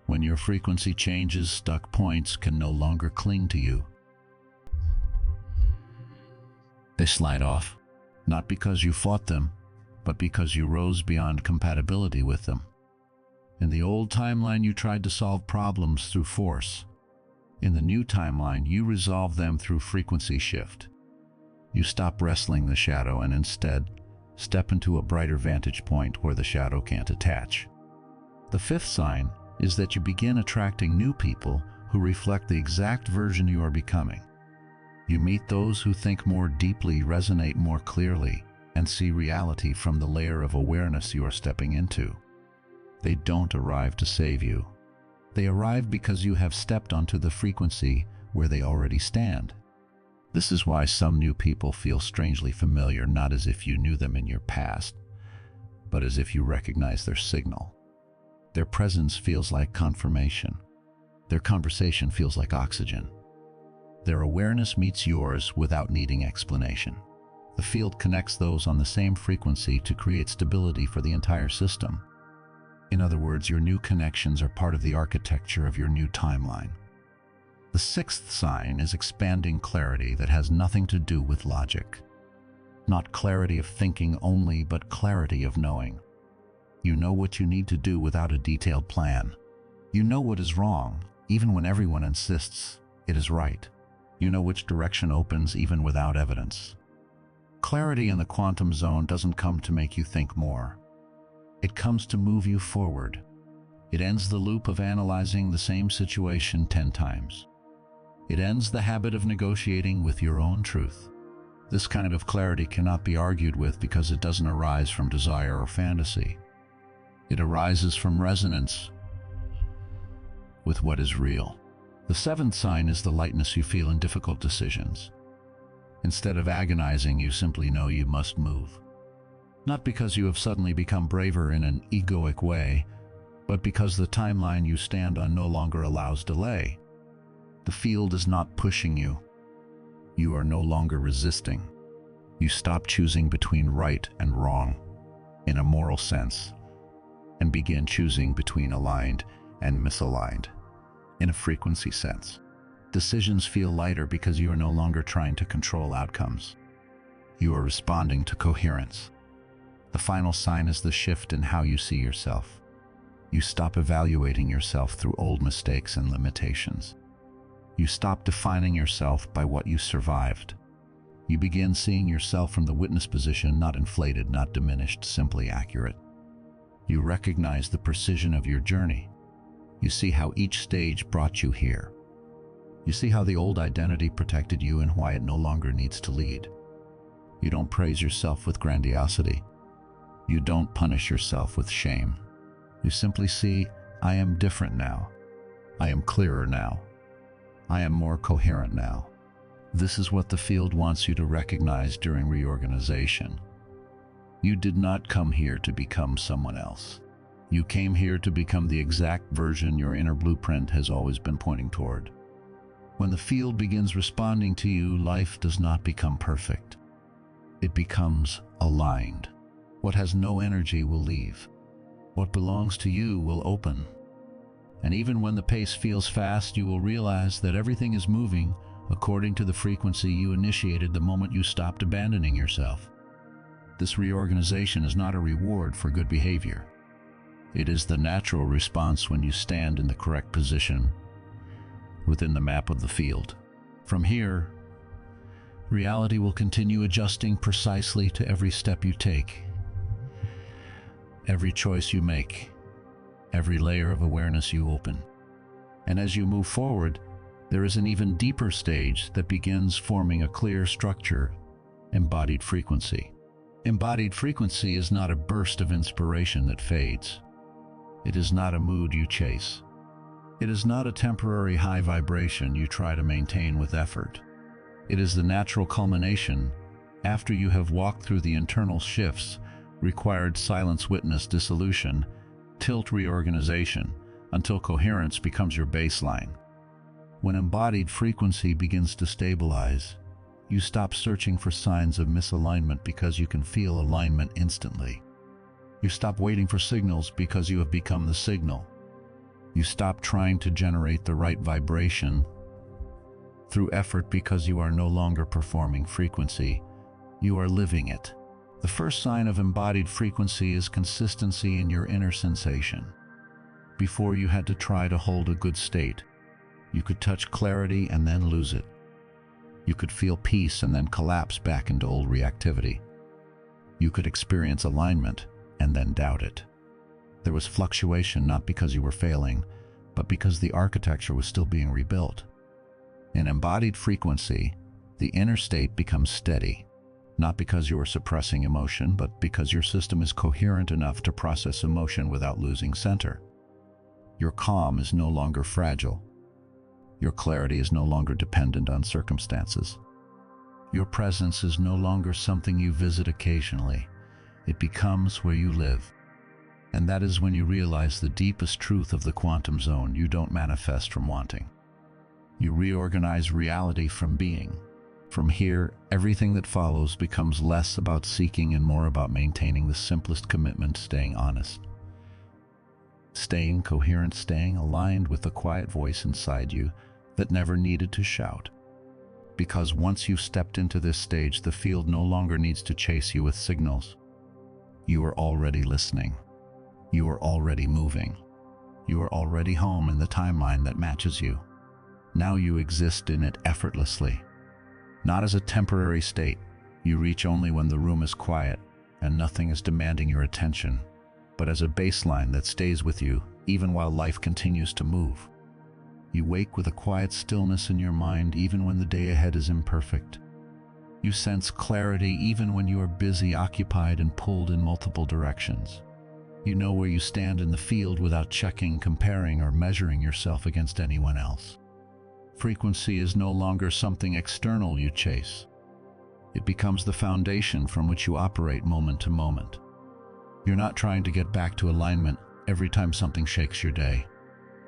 When your frequency changes, stuck points can no longer cling to you. They slide off, not because you fought them, but because you rose beyond compatibility with them. In the old timeline, you tried to solve problems through force. In the new timeline, you resolve them through frequency shift. You stop wrestling the shadow and instead step into a brighter vantage point where the shadow can't attach. The fifth sign is that you begin attracting new people who reflect the exact version you are becoming. You meet those who think more deeply, resonate more clearly, and see reality from the layer of awareness you are stepping into. They don't arrive to save you. They arrive because you have stepped onto the frequency where they already stand. This is why some new people feel strangely familiar, not as if you knew them in your past, but as if you recognize their signal. Their presence feels like confirmation. Their conversation feels like oxygen. Their awareness meets yours without needing explanation. The field connects those on the same frequency to create stability for the entire system. In other words, your new connections are part of the architecture of your new timeline. The sixth sign is expanding clarity that has nothing to do with logic. Not clarity of thinking only, but clarity of knowing. You know what you need to do without a detailed plan. You know what is wrong, even when everyone insists it is right. You know which direction opens, even without evidence. Clarity in the quantum zone doesn't come to make you think more. It comes to move you forward. It ends the loop of analyzing the same situation 10 times. It ends the habit of negotiating with your own truth. This kind of clarity cannot be argued with because it doesn't arise from desire or fantasy. It arises from resonance with what is real. The seventh sign is the lightness you feel in difficult decisions. Instead of agonizing, you simply know you must move. Not because you have suddenly become braver in an egoic way, but because the timeline you stand on no longer allows delay. The field is not pushing you. You are no longer resisting. You stop choosing between right and wrong in a moral sense, and begin choosing between aligned and misaligned in a frequency sense. Decisions feel lighter because you are no longer trying to control outcomes. You are responding to coherence. The final sign is the shift in how you see yourself. You stop evaluating yourself through old mistakes and limitations. You stop defining yourself by what you survived. You begin seeing yourself from the witness position, not inflated, not diminished, simply accurate. You recognize the precision of your journey. You see how each stage brought you here. You see how the old identity protected you and why it no longer needs to lead. You don't praise yourself with grandiosity. You don't punish yourself with shame. You simply see, I am different now. I am clearer now. I am more coherent now. This is what the field wants you to recognize during reorganization. You did not come here to become someone else. You came here to become the exact version your inner blueprint has always been pointing toward. When the field begins responding to you, life does not become perfect. It becomes aligned. What has no energy will leave. What belongs to you will open. And even when the pace feels fast, you will realize that everything is moving according to the frequency you initiated the moment you stopped abandoning yourself. This reorganization is not a reward for good behavior. It is the natural response when you stand in the correct position within the map of the field. From here, reality will continue adjusting precisely to every step you take, every choice you make, every layer of awareness you open. And as you move forward, there is an even deeper stage that begins forming a clear structure: embodied frequency. Embodied frequency is not a burst of inspiration that fades. It is not a mood you chase. It is not a temporary high vibration you try to maintain with effort. It is the natural culmination after you have walked through the internal shifts required: silence, witness, dissolution, tilt, reorganization, until coherence becomes your baseline. When embodied frequency begins to stabilize, you stop searching for signs of misalignment because you can feel alignment instantly. You stop waiting for signals because you have become the signal. You stop trying to generate the right vibration through effort because you are no longer performing frequency. You are living it. The first sign of embodied frequency is consistency in your inner sensation. Before, you had to try to hold a good state. You could touch clarity and then lose it. You could feel peace and then collapse back into old reactivity. You could experience alignment and then doubt it. There was fluctuation not because you were failing, but because the architecture was still being rebuilt. In embodied frequency, the inner state becomes steady, not because you are suppressing emotion, but because your system is coherent enough to process emotion without losing center. Your calm is no longer fragile. Your clarity is no longer dependent on circumstances. Your presence is no longer something you visit occasionally. It becomes where you live. And that is when you realize the deepest truth of the quantum zone: you don't manifest from wanting. You reorganize reality from being. From here, everything that follows becomes less about seeking and more about maintaining the simplest commitment: staying honest, staying coherent, staying aligned with the quiet voice inside you that never needed to shout. Because once you've stepped into this stage, the field no longer needs to chase you with signals. You are already listening. You are already moving. You are already home in the timeline that matches you. Now you exist in it effortlessly. Not as a temporary state you reach only when the room is quiet and nothing is demanding your attention, but as a baseline that stays with you even while life continues to move. You wake with a quiet stillness in your mind even when the day ahead is imperfect. You sense clarity even when you are busy, occupied, and pulled in multiple directions. You know where you stand in the field without checking, comparing, or measuring yourself against anyone else. Frequency is no longer something external you chase. It becomes the foundation from which you operate moment to moment. You're not trying to get back to alignment every time something shakes your day.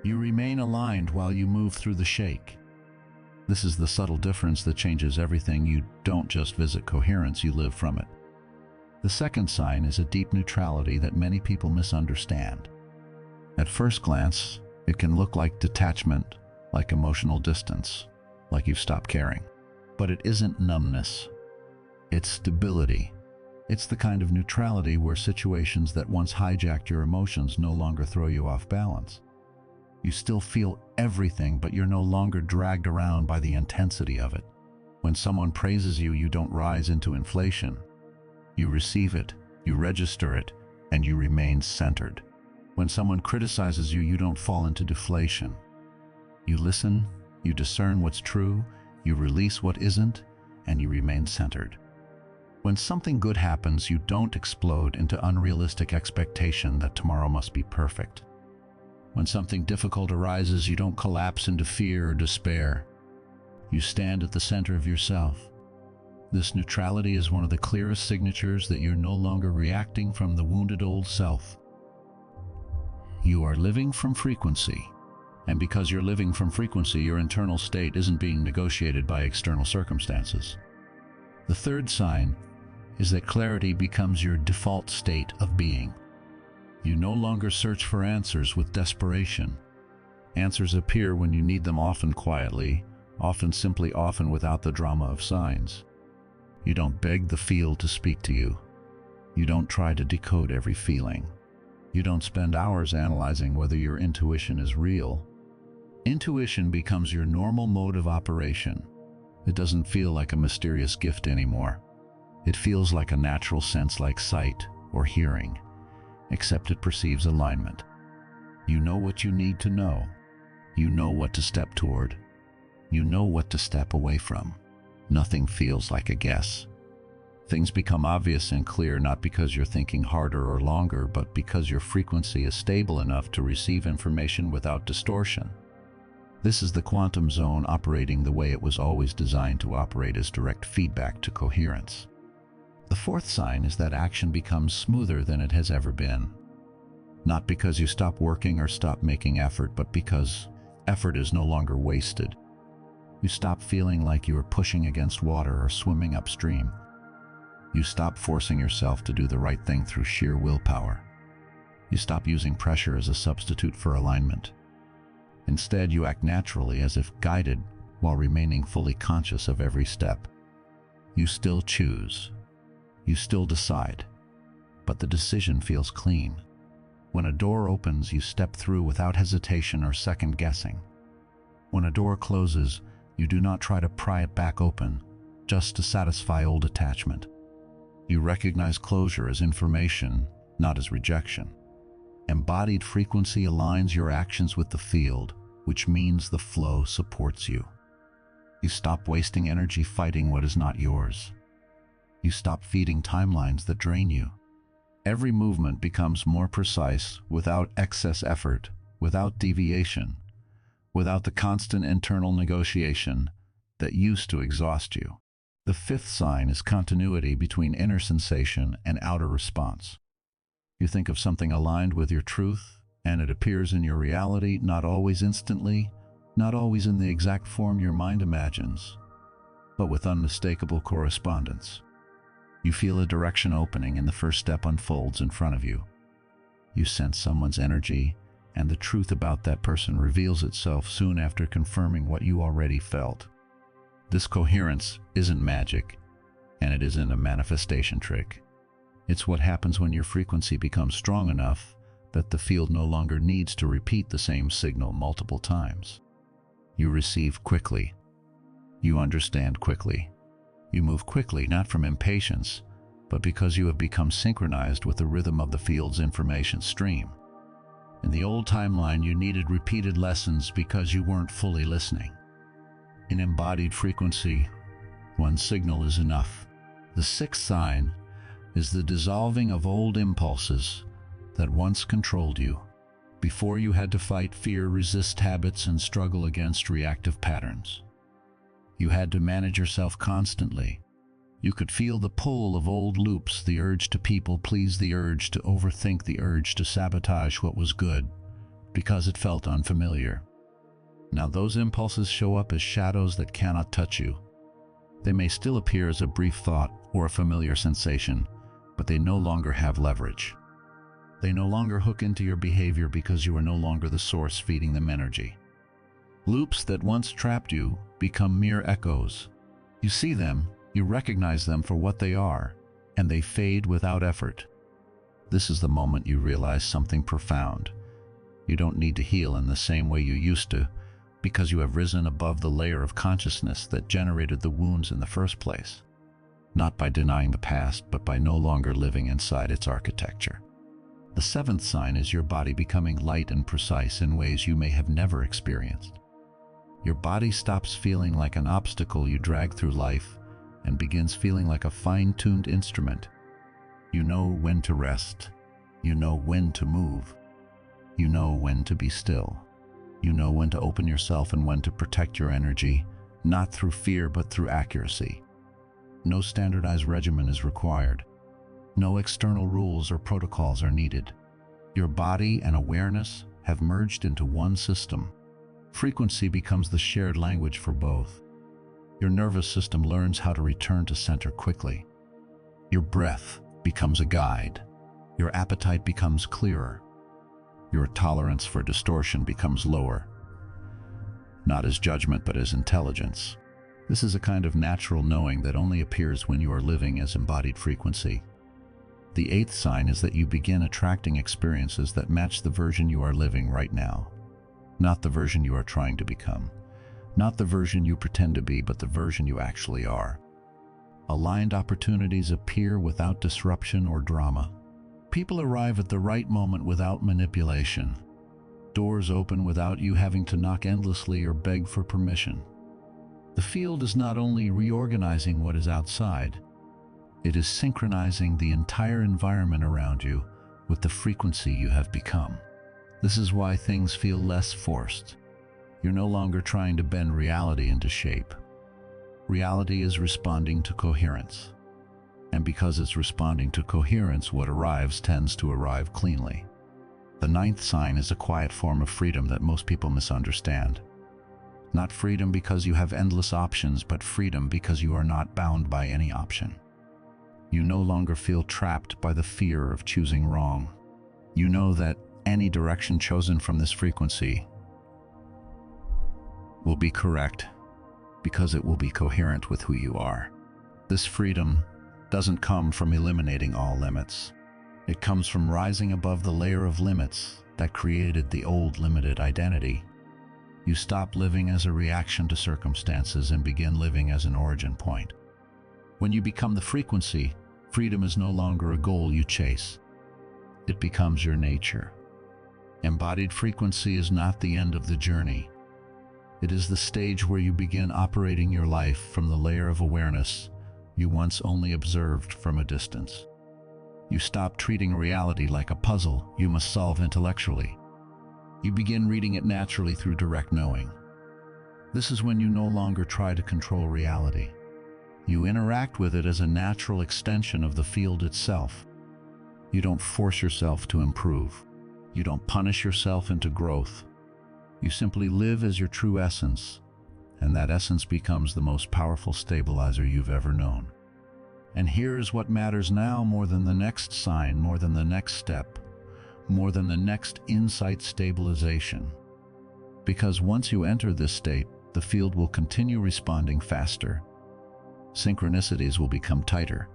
You remain aligned while you move through the shake. This is the subtle difference that changes everything. You don't just visit coherence, you live from it. The second sign is a deep neutrality that many people misunderstand. At first glance, it can look like detachment, like emotional distance, like you've stopped caring. But it isn't numbness. It's stability. It's the kind of neutrality where situations that once hijacked your emotions no longer throw you off balance. You still feel everything, but you're no longer dragged around by the intensity of it. When someone praises you, you don't rise into inflation. You receive it, you register it, and you remain centered. When someone criticizes you, you don't fall into deflation. You listen, you discern what's true, you release what isn't, and you remain centered. When something good happens, you don't explode into unrealistic expectation that tomorrow must be perfect. When something difficult arises, you don't collapse into fear or despair. You stand at the center of yourself. This neutrality is one of the clearest signatures that you're no longer reacting from the wounded old self. You are living from frequency. And because you're living from frequency, your internal state isn't being negotiated by external circumstances. The third sign is that clarity becomes your default state of being. You no longer search for answers with desperation. Answers appear when you need them, often quietly, often simply, often without the drama of signs. You don't beg the field to speak to you. You don't try to decode every feeling. You don't spend hours analyzing whether your intuition is real. Intuition becomes your normal mode of operation, It doesn't feel like a mysterious gift anymore. It feels like a natural sense, like sight or hearing, except it perceives alignment. You know what you need to know. You know what to step toward. You know what to step away from. Nothing feels like a guess. Things become obvious and clear, not because you're thinking harder or longer, but because your frequency is stable enough to receive information without distortion. This is the quantum zone operating the way it was always designed to operate, as direct feedback to coherence. The fourth sign is that action becomes smoother than it has ever been. Not because you stop working or stop making effort, but because effort is no longer wasted. You stop feeling like you are pushing against water or swimming upstream. You stop forcing yourself to do the right thing through sheer willpower. You stop using pressure as a substitute for alignment. Instead, you act naturally, as if guided, while remaining fully conscious of every step. You still choose. You still decide. But the decision feels clean. When a door opens, you step through without hesitation or second guessing. When a door closes, you do not try to pry it back open, just to satisfy old attachment. You recognize closure as information, not as rejection. Embodied frequency aligns your actions with the field, which means the flow supports you. You stop wasting energy fighting what is not yours. You stop feeding timelines that drain you. Every movement becomes more precise, without excess effort, without deviation, without the constant internal negotiation that used to exhaust you. The fifth sign is continuity between inner sensation and outer response. You think of something aligned with your truth, and it appears in your reality, not always instantly, not always in the exact form your mind imagines, but with unmistakable correspondence. You feel a direction opening, and the first step unfolds in front of you. You sense someone's energy, and the truth about that person reveals itself soon after, confirming what you already felt. This coherence isn't magic, and it isn't a manifestation trick. It's what happens when your frequency becomes strong enough that the field no longer needs to repeat the same signal multiple times. You receive quickly. You understand quickly. You move quickly, not from impatience, but because you have become synchronized with the rhythm of the field's information stream. In the old timeline, you needed repeated lessons because you weren't fully listening. In embodied frequency, one signal is enough. The sixth sign is the dissolving of old impulses that once controlled you. Before, you had to fight fear, resist habits, and struggle against reactive patterns. You had to manage yourself constantly. You could feel the pull of old loops, the urge to people please, the urge to overthink, the urge to sabotage what was good, because it felt unfamiliar. Now those impulses show up as shadows that cannot touch you. They may still appear as a brief thought or a familiar sensation, but they no longer have leverage. They no longer hook into your behavior because you are no longer the source feeding them energy. Loops that once trapped you become mere echoes. You see them, you recognize them for what they are, and they fade without effort. This is the moment you realize something profound. You don't need to heal in the same way you used to, because you have risen above the layer of consciousness that generated the wounds in the first place. Not by denying the past, but by no longer living inside its architecture. The seventh sign is your body becoming light and precise in ways you may have never experienced. Your body stops feeling like an obstacle you drag through life and begins feeling like a fine-tuned instrument. You know when to rest. You know when to move. You know when to be still. You know when to open yourself and when to protect your energy, not through fear but through accuracy. No standardized regimen is required. No external rules or protocols are needed. Your body and awareness have merged into one system. Frequency becomes the shared language for both. Your nervous system learns how to return to center quickly. Your breath becomes a guide. Your appetite becomes clearer. Your tolerance for distortion becomes lower. Not as judgment, but as intelligence. This is a kind of natural knowing that only appears when you are living as embodied frequency. The eighth sign is that you begin attracting experiences that match the version you are living right now, not the version you are trying to become. Not the version you pretend to be, but the version you actually are. Aligned opportunities appear without disruption or drama. People arrive at the right moment without manipulation. Doors open without you having to knock endlessly or beg for permission. The field is not only reorganizing what is outside, it is synchronizing the entire environment around you with the frequency you have become. This is why things feel less forced. You're no longer trying to bend reality into shape. Reality is responding to coherence. And because it's responding to coherence, what arrives tends to arrive cleanly. The ninth sign is a quiet form of freedom that most people misunderstand. Not freedom because you have endless options, but freedom because you are not bound by any option. You no longer feel trapped by the fear of choosing wrong. You know that any direction chosen from this frequency will be correct because it will be coherent with who you are. This freedom doesn't come from eliminating all limits. It comes from rising above the layer of limits that created the old limited identity. You stop living as a reaction to circumstances and begin living as an origin point. When you become the frequency, freedom is no longer a goal you chase. It becomes your nature. Embodied frequency is not the end of the journey. It is the stage where you begin operating your life from the layer of awareness you once only observed from a distance. You stop treating reality like a puzzle you must solve intellectually. You begin reading it naturally through direct knowing. This is when you no longer try to control reality. You interact with it as a natural extension of the field itself. You don't force yourself to improve. You don't punish yourself into growth. You simply live as your true essence, and that essence becomes the most powerful stabilizer you've ever known. And here's what matters now more than the next sign, more than the next step, more than the next insight: stabilization. Because once you enter this state, the field will continue responding faster. Synchronicities will become tighter.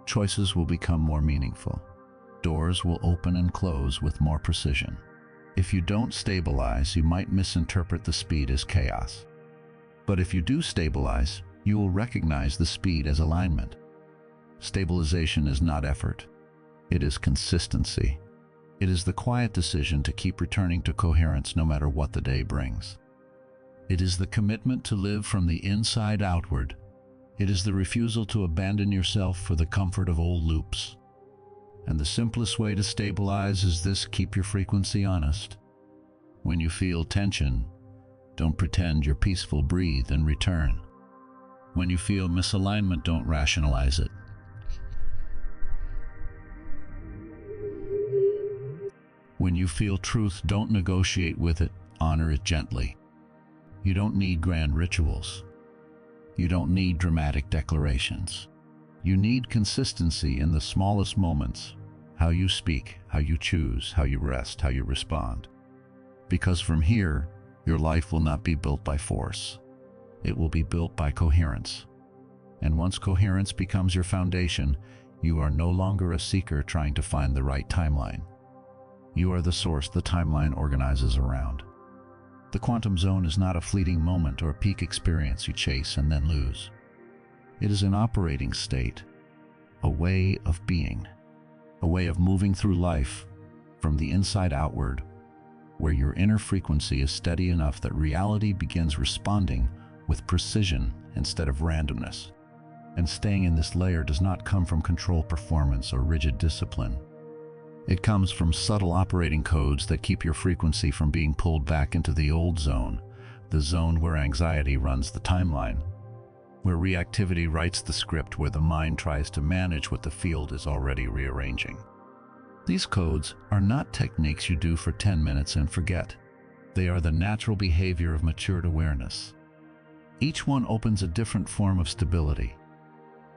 Choices will become more meaningful. Doors will open and close with more precision. If you don't stabilize, you might misinterpret the speed as chaos. But if you do stabilize, you will recognize the speed as alignment. Stabilization is not effort. It is consistency. It is the quiet decision to keep returning to coherence no matter what the day brings. It is the commitment to live from the inside outward. It is the refusal to abandon yourself for the comfort of old loops. And the simplest way to stabilize is this: keep your frequency honest. When you feel tension, don't pretend you're peaceful, breathe and return. When you feel misalignment, don't rationalize it. When you feel truth, don't negotiate with it, honor it gently. You don't need grand rituals. You don't need dramatic declarations. You need consistency in the smallest moments: how you speak, how you choose, how you rest, how you respond. Because from here, your life will not be built by force. It will be built by coherence. And once coherence becomes your foundation, you are no longer a seeker trying to find the right timeline. You are the source the timeline organizes around. The quantum zone is not a fleeting moment or a peak experience you chase and then lose. It is an operating state, a way of being, a way of moving through life from the inside outward, where your inner frequency is steady enough that reality begins responding with precision instead of randomness. And staying in this layer does not come from control, performance, or rigid discipline. It comes from subtle operating codes that keep your frequency from being pulled back into the old zone, the zone where anxiety runs the timeline, where reactivity writes the script, where the mind tries to manage what the field is already rearranging. These codes are not techniques you do for 10 minutes and forget. They are the natural behavior of matured awareness. Each one opens a different form of stability.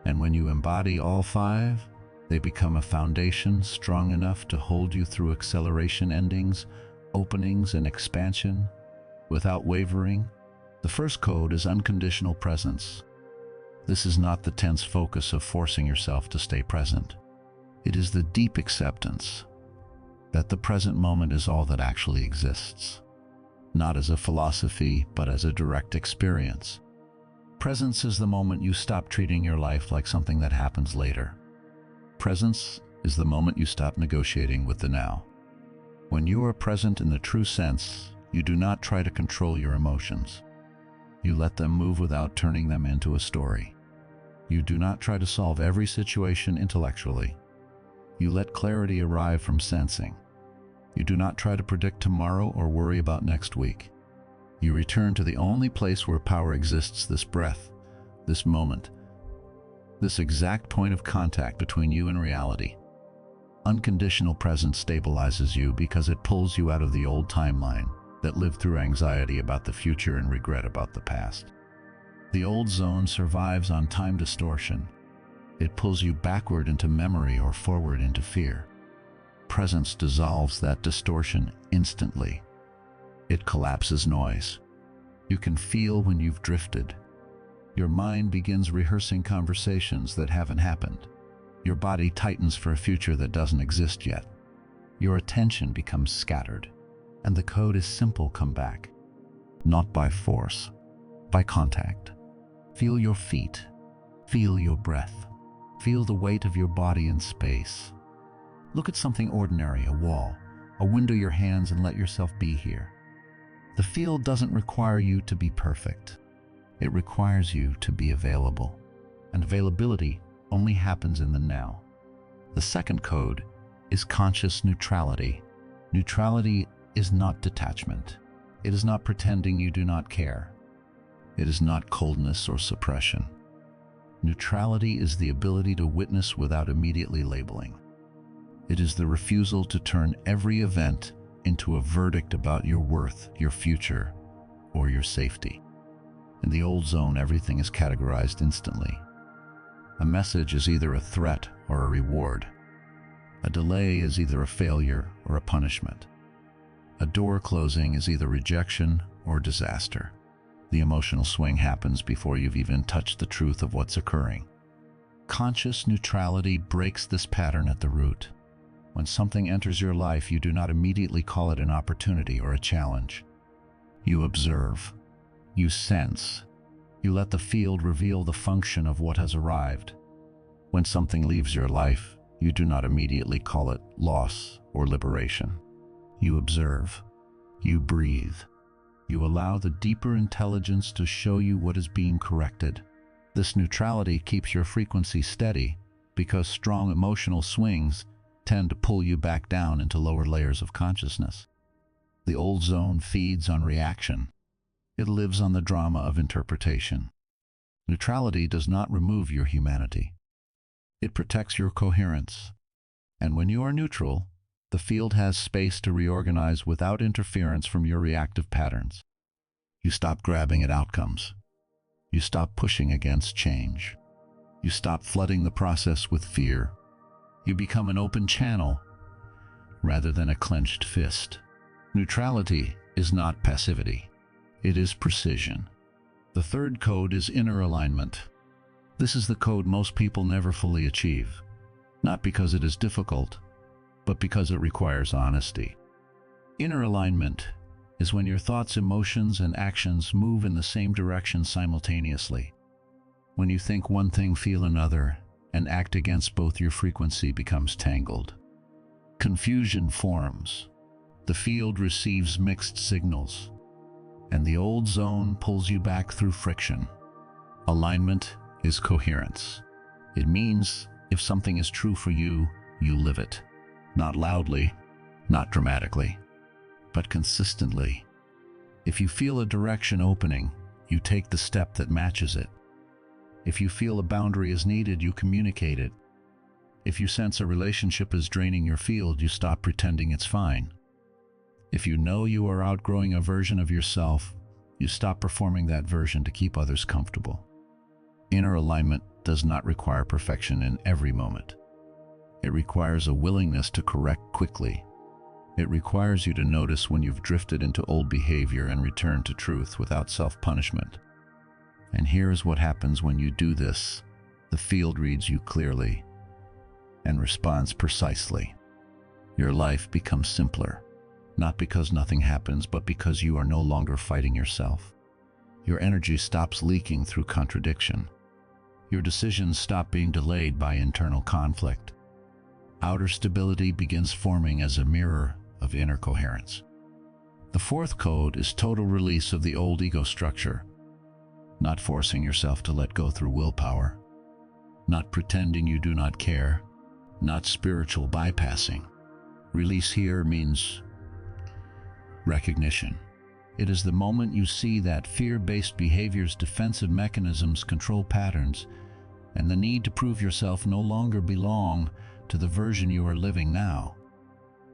And when you embody all 5, they become a foundation strong enough to hold you through acceleration endings, openings, and expansion without wavering. The first code is unconditional presence. This is not the tense focus of forcing yourself to stay present. It is the deep acceptance that the present moment is all that actually exists. not as a philosophy, but as a direct experience. Presence is the moment you stop treating your life like something that happens later. Presence is the moment you stop negotiating with the now. When you are present in the true sense, you do not try to control your emotions. You let them move without turning them into a story. You do not try to solve every situation intellectually. You let clarity arrive from sensing. You do not try to predict tomorrow or worry about next week. You return to the only place where power exists, this breath, this moment, this exact point of contact between you and reality. Unconditional presence stabilizes you because it pulls you out of the old timeline that lived through anxiety about the future and regret about the past. The old zone survives on time distortion. It pulls you backward into memory or forward into fear. Presence dissolves that distortion instantly. It collapses noise. You can feel when you've drifted. Your mind begins rehearsing conversations that haven't happened. Your body tightens for a future that doesn't exist yet. Your attention becomes scattered, and the code is simple: come back. Not by force, by contact. Feel your feet. Feel your breath. Feel the weight of your body in space. Look at something ordinary, a wall, a window, your hands, and let yourself be here. The field doesn't require you to be perfect. It requires you to be available. And availability only happens in the now. The second code is conscious neutrality. Neutrality is not detachment. It is not pretending you do not care. It is not coldness or suppression. Neutrality is the ability to witness without immediately labeling. It is the refusal to turn every event into a verdict about your worth, your future, or your safety. In the old zone, everything is categorized instantly. A message is either a threat or a reward. A delay is either a failure or a punishment. A door closing is either rejection or disaster. The emotional swing happens before you've even touched the truth of what's occurring. Conscious neutrality breaks this pattern at the root. When something enters your life, you do not immediately call it an opportunity or a challenge. You observe. You sense. You let the field reveal the function of what has arrived. When something leaves your life, you do not immediately call it loss or liberation. You observe. You breathe. You allow the deeper intelligence to show you what is being corrected. This neutrality keeps your frequency steady because strong emotional swings tend to pull you back down into lower layers of consciousness. The old zone feeds on reaction. It lives on the drama of interpretation. Neutrality does not remove your humanity. It protects your coherence. And when you are neutral, the field has space to reorganize without interference from your reactive patterns. You stop grabbing at outcomes. You stop pushing against change. You stop flooding the process with fear. You become an open channel rather than a clenched fist. Neutrality is not passivity. It is precision. The third code is inner alignment. This is the code most people never fully achieve, not because it is difficult, but because it requires honesty. Inner alignment is when your thoughts, emotions, and actions move in the same direction simultaneously. When you think one thing, feel another, and act against both, your frequency becomes tangled. Confusion forms. The field receives mixed signals, and the old zone pulls you back through friction. Alignment is coherence. It means if something is true for you, you live it. Not loudly, not dramatically, but consistently. If you feel a direction opening, you take the step that matches it. If you feel a boundary is needed, you communicate it. If you sense a relationship is draining your field, you stop pretending it's fine. If you know you are outgrowing a version of yourself, you stop performing that version to keep others comfortable. Inner alignment does not require perfection in every moment. It requires a willingness to correct quickly. It requires you to notice when you've drifted into old behavior and return to truth without self-punishment. And here is what happens when you do this. The field reads you clearly and responds precisely. Your life becomes simpler. not because nothing happens, but because you are no longer fighting yourself. Your energy stops leaking through contradiction. Your decisions stop being delayed by internal conflict. Outer stability begins forming as a mirror of inner coherence. The fourth code is total release of the old ego structure. Not forcing yourself to let go through willpower. Not pretending you do not care. Not spiritual bypassing. Release here means recognition. It is the moment you see that fear-based behavior's defensive mechanisms control patterns, and the need to prove yourself no longer belong to the version you are living now.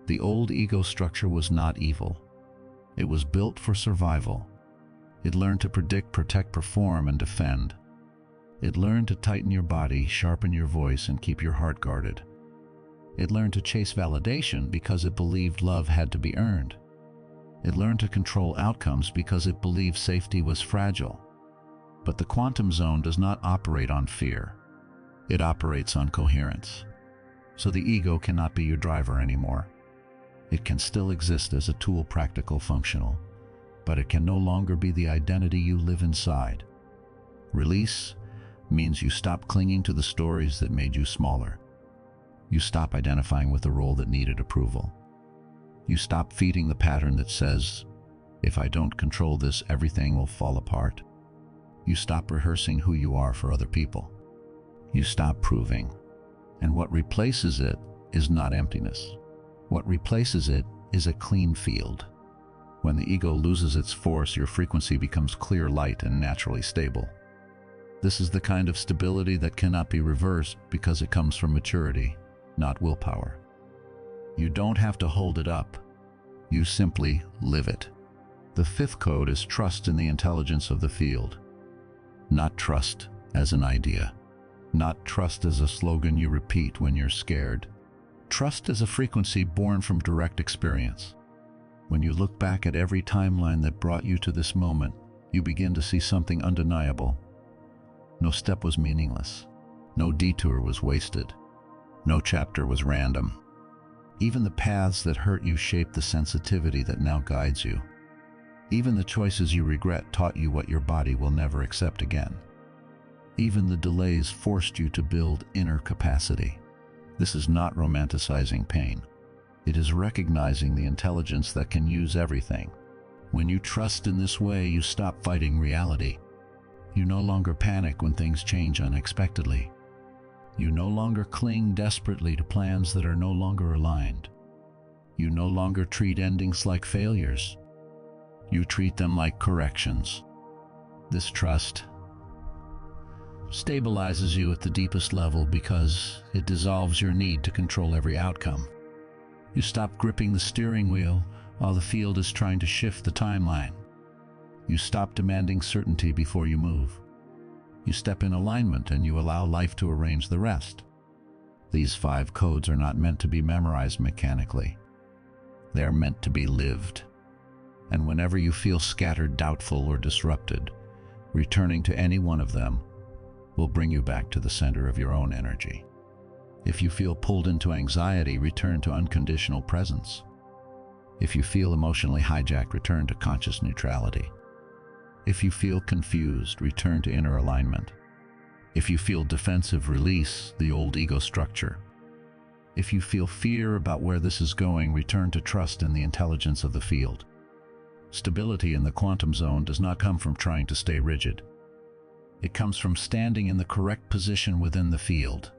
The old ego structure was not evil. It was built for survival. It learned to predict, protect, perform, and defend. It learned to tighten your body, sharpen your voice, and keep your heart guarded. It learned to chase validation because it believed love had to be earned. It learned to control outcomes because it believed safety was fragile. But the quantum zone does not operate on fear. It operates on coherence. So the ego cannot be your driver anymore. It can still exist as a tool, practical, functional, but it can no longer be the identity you live inside. Release means you stop clinging to the stories that made you smaller. You stop identifying with the role that needed approval. You stop feeding the pattern that says, if I don't control this, everything will fall apart. You stop rehearsing who you are for other people. You stop proving. And what replaces it is not emptiness. What replaces it is a clean field. When the ego loses its force, your frequency becomes clear, light, and naturally stable. This is the kind of stability that cannot be reversed because it comes from maturity, not willpower. You don't have to hold it up. You simply live it. The fifth code is trust in the intelligence of the field. Not trust as an idea. Not trust as a slogan you repeat when you're scared. Trust as a frequency born from direct experience. When you look back at every timeline that brought you to this moment, you begin to see something undeniable. No step was meaningless. No detour was wasted. No chapter was random. Even the paths that hurt you shaped the sensitivity that now guides you. Even the choices you regret taught you what your body will never accept again. Even the delays forced you to build inner capacity. This is not romanticizing pain. It is recognizing the intelligence that can use everything. When you trust in this way, you stop fighting reality. You no longer panic when things change unexpectedly. You no longer cling desperately to plans that are no longer aligned. You no longer treat endings like failures. You treat them like corrections. This trust stabilizes you at the deepest level because it dissolves your need to control every outcome. You stop gripping the steering wheel while the field is trying to shift the timeline. You stop demanding certainty before you move. You step in alignment and you allow life to arrange the rest. These 5 codes are not meant to be memorized mechanically. They are meant to be lived. And whenever you feel scattered, doubtful, or disrupted, returning to any one of them will bring you back to the center of your own energy. If you feel pulled into anxiety, return to unconditional presence. If you feel emotionally hijacked, return to conscious neutrality. If you feel confused, return to inner alignment. If you feel defensive, release the old ego structure. If you feel fear about where this is going, return to trust in the intelligence of the field. Stability in the quantum zone does not come from trying to stay rigid. It comes from standing in the correct position within the field.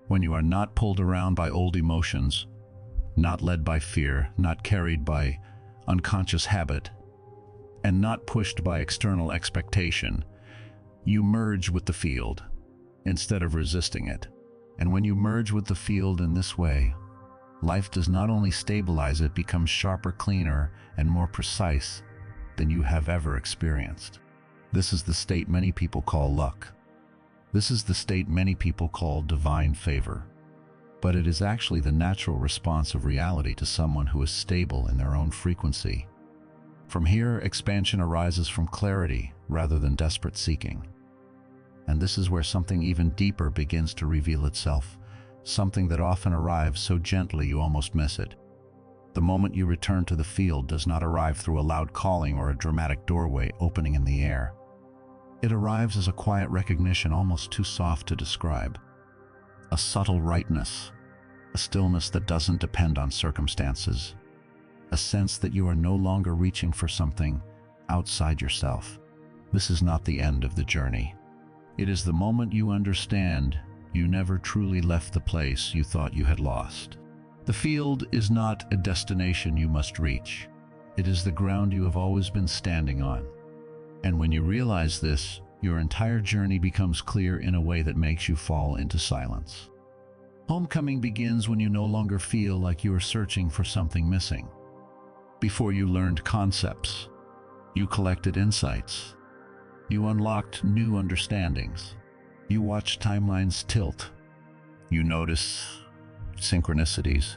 When you are not pulled around by old emotions, not led by fear, not carried by unconscious habit, and not pushed by external expectation, you merge with the field instead of resisting it. And when you merge with the field in this way, life does not only stabilize, it becomes sharper, cleaner, and more precise than you have ever experienced. This is the state many people call luck. This is the state many people call divine favor. But it is actually the natural response of reality to someone who is stable in their own frequency. From here, expansion arises from clarity rather than desperate seeking. And this is where something even deeper begins to reveal itself, something that often arrives so gently you almost miss it. The moment you return to the field does not arrive through a loud calling or a dramatic doorway opening in the air. It arrives as a quiet recognition almost too soft to describe. A subtle rightness, a stillness that doesn't depend on circumstances, a sense that you are no longer reaching for something outside yourself. This is not the end of the journey. It is the moment you understand you never truly left the place you thought you had lost. The field is not a destination you must reach. It is the ground you have always been standing on. And when you realize this, your entire journey becomes clear in a way that makes you fall into silence. Homecoming begins when you no longer feel like you are searching for something missing. Before you learned concepts, you collected insights. You unlocked new understandings. You watched timelines tilt. You noticed synchronicities.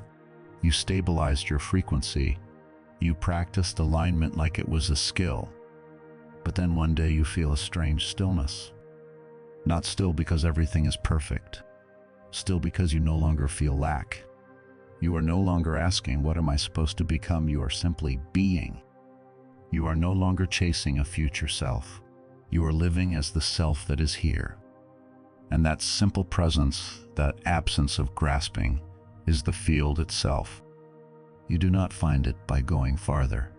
You stabilized your frequency. You practiced alignment like it was a skill. But then one day you feel a strange stillness. Not still because everything is perfect. Still because you no longer feel lack. You are no longer asking, what am I supposed to become? You are simply being. You are no longer chasing a future self. You are living as the self that is here. And that simple presence, that absence of grasping, is the field itself. You do not find it by going farther.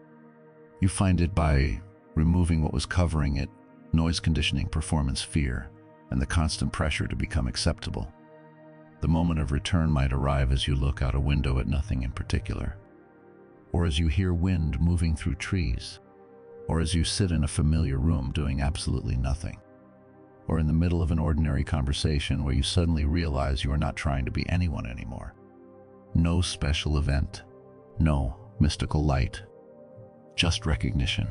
You find it by removing what was covering it, noise conditioning, performance fear, and the constant pressure to become acceptable. The moment of return might arrive as you look out a window at nothing in particular, or as you hear wind moving through trees, or as you sit in a familiar room doing absolutely nothing, or in the middle of an ordinary conversation where you suddenly realize you are not trying to be anyone anymore. No special event, no mystical light, just recognition.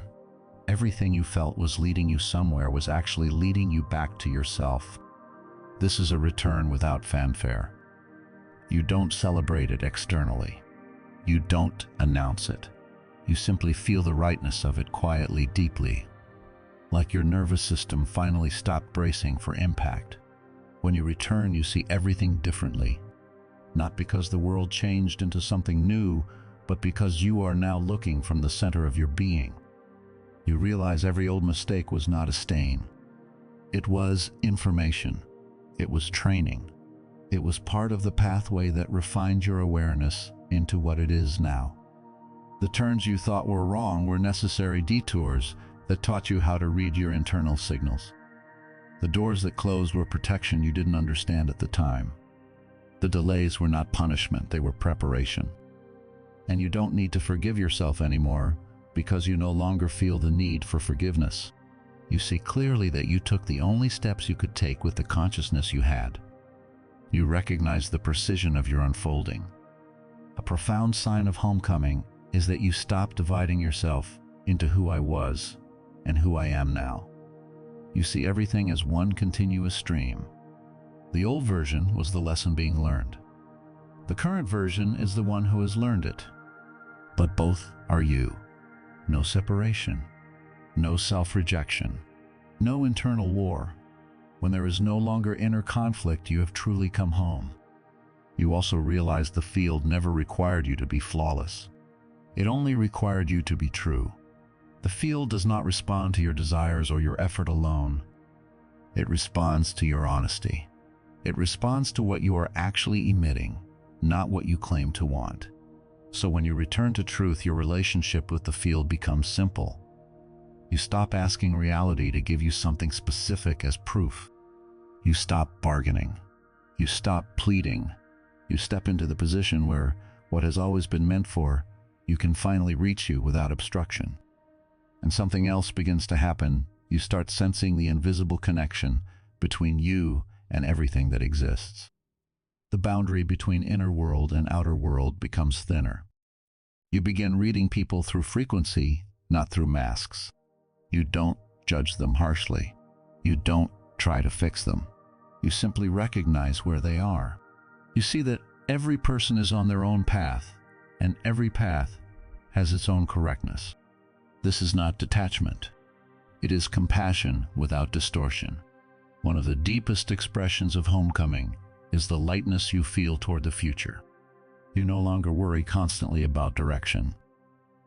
Everything you felt was leading you somewhere was actually leading you back to yourself. This is a return without fanfare. You don't celebrate it externally. You don't announce it. You simply feel the rightness of it quietly, deeply, like your nervous system finally stopped bracing for impact. When you return, you see everything differently, not because the world changed into something new, but because you are now looking from the center of your being. You realize every old mistake was not a stain. It was information. It was training. It was part of the pathway that refined your awareness into what it is now. The turns you thought were wrong were necessary detours that taught you how to read your internal signals. The doors that closed were protection you didn't understand at the time. The delays were not punishment, they were preparation. And you don't need to forgive yourself anymore because you no longer feel the need for forgiveness. You see clearly that you took the only steps you could take with the consciousness you had. You recognize the precision of your unfolding. A profound sign of homecoming is that you stop dividing yourself into who I was and who I am now. You see everything as one continuous stream. The old version was the lesson being learned. The current version is the one who has learned it. But both are you. No separation, no self-rejection, no internal war. When there is no longer inner conflict, you have truly come home. You also realize the field never required you to be flawless. It only required you to be true. The field does not respond to your desires or your effort alone. It responds to your honesty. It responds to what you are actually emitting, not what you claim to want. So when you return to truth, your relationship with the field becomes simple. You stop asking reality to give you something specific as proof. You stop bargaining. You stop pleading. You step into the position where what has always been meant for you can finally reach you without obstruction. And something else begins to happen. You start sensing the invisible connection between you and everything that exists. The boundary between inner world and outer world becomes thinner. You begin reading people through frequency, not through masks. You don't judge them harshly. You don't try to fix them. You simply recognize where they are. You see that every person is on their own path, and every path has its own correctness. This is not detachment. It is compassion without distortion. One of the deepest expressions of homecoming is the lightness you feel toward the future. You no longer worry constantly about direction.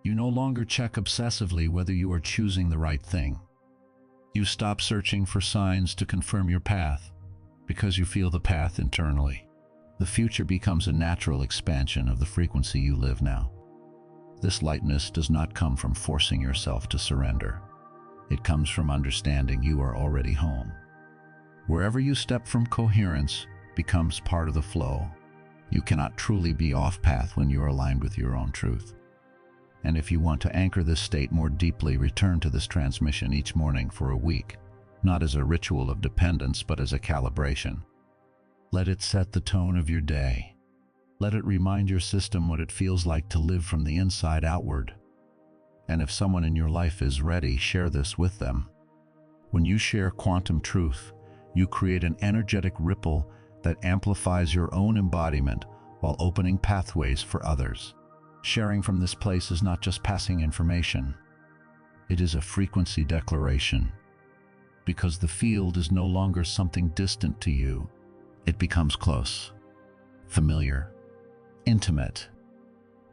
You no longer check obsessively whether you are choosing the right thing. You stop searching for signs to confirm your path, because you feel the path internally. The future becomes a natural expansion of the frequency you live now. This lightness does not come from forcing yourself to surrender. It comes from understanding you are already home. Wherever you step from, coherence becomes part of the flow. You cannot truly be off path when you are aligned with your own truth. And if you want to anchor this state more deeply, return to this transmission each morning for a week, not as a ritual of dependence, but as a calibration. Let it set the tone of your day. Let it remind your system what it feels like to live from the inside outward. And if someone in your life is ready, share this with them. When you share quantum truth, you create an energetic ripple that amplifies your own embodiment while opening pathways for others. Sharing from this place is not just passing information. It is a frequency declaration. Because the field is no longer something distant to you, it becomes close, familiar, intimate.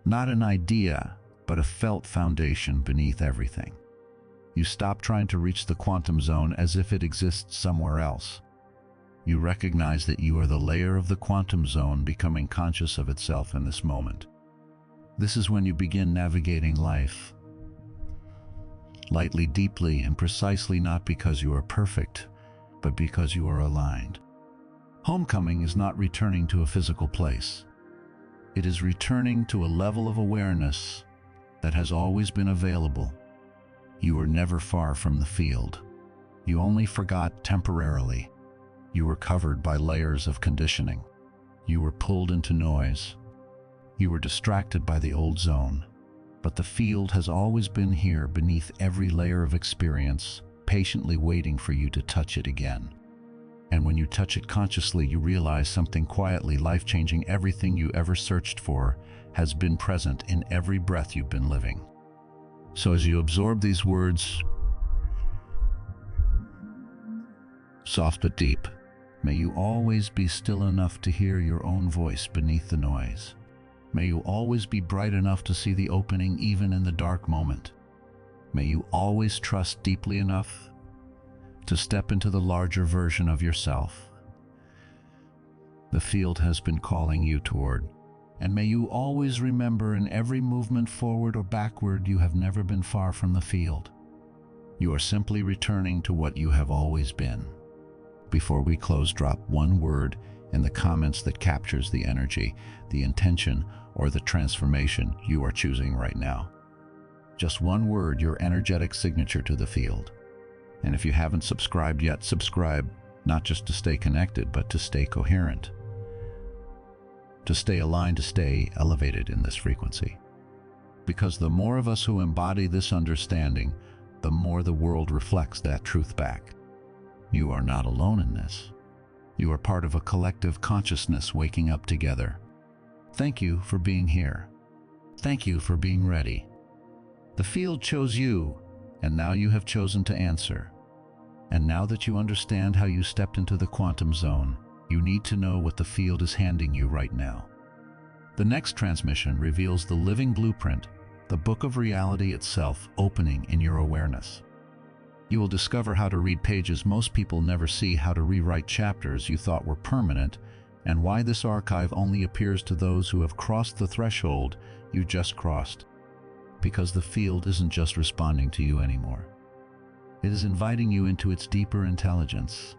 Not an idea, but a felt foundation beneath everything. You stop trying to reach the quantum zone as if it exists somewhere else. You recognize that you are the layer of the quantum zone, becoming conscious of itself in this moment. This is when you begin navigating life lightly, deeply, and precisely, not because you are perfect, but because you are aligned. Homecoming is not returning to a physical place. It is returning to a level of awareness that has always been available. You were never far from the field. You only forgot temporarily. You were covered by layers of conditioning. You were pulled into noise. You were distracted by the old zone. But the field has always been here beneath every layer of experience, patiently waiting for you to touch it again. And when you touch it consciously, you realize something quietly life-changing. Everything you ever searched for has been present in every breath you've been living. So as you absorb these words, soft but deep, may you always be still enough to hear your own voice beneath the noise. May you always be bright enough to see the opening even in the dark moment. May you always trust deeply enough to step into the larger version of yourself the field has been calling you toward. And may you always remember, in every movement forward or backward, you have never been far from the field. You are simply returning to what you have always been. Before we close, drop one word in the comments that captures the energy, the intention, or the transformation you are choosing right now. Just one word, your energetic signature to the field. And if you haven't subscribed yet, subscribe, not just to stay connected, but to stay coherent, to stay aligned, to stay elevated in this frequency. Because the more of us who embody this understanding, the more the world reflects that truth back. You are not alone in this. You are part of a collective consciousness waking up together. Thank you for being here. Thank you for being ready. The field chose you, and now you have chosen to answer. And now that you understand how you stepped into the quantum zone, you need to know what the field is handing you right now. The next transmission reveals the living blueprint, the book of reality itself opening in your awareness. You will discover how to read pages most people never see, how to rewrite chapters you thought were permanent, and why this archive only appears to those who have crossed the threshold you just crossed. Because the field isn't just responding to you anymore. It is inviting you into its deeper intelligence.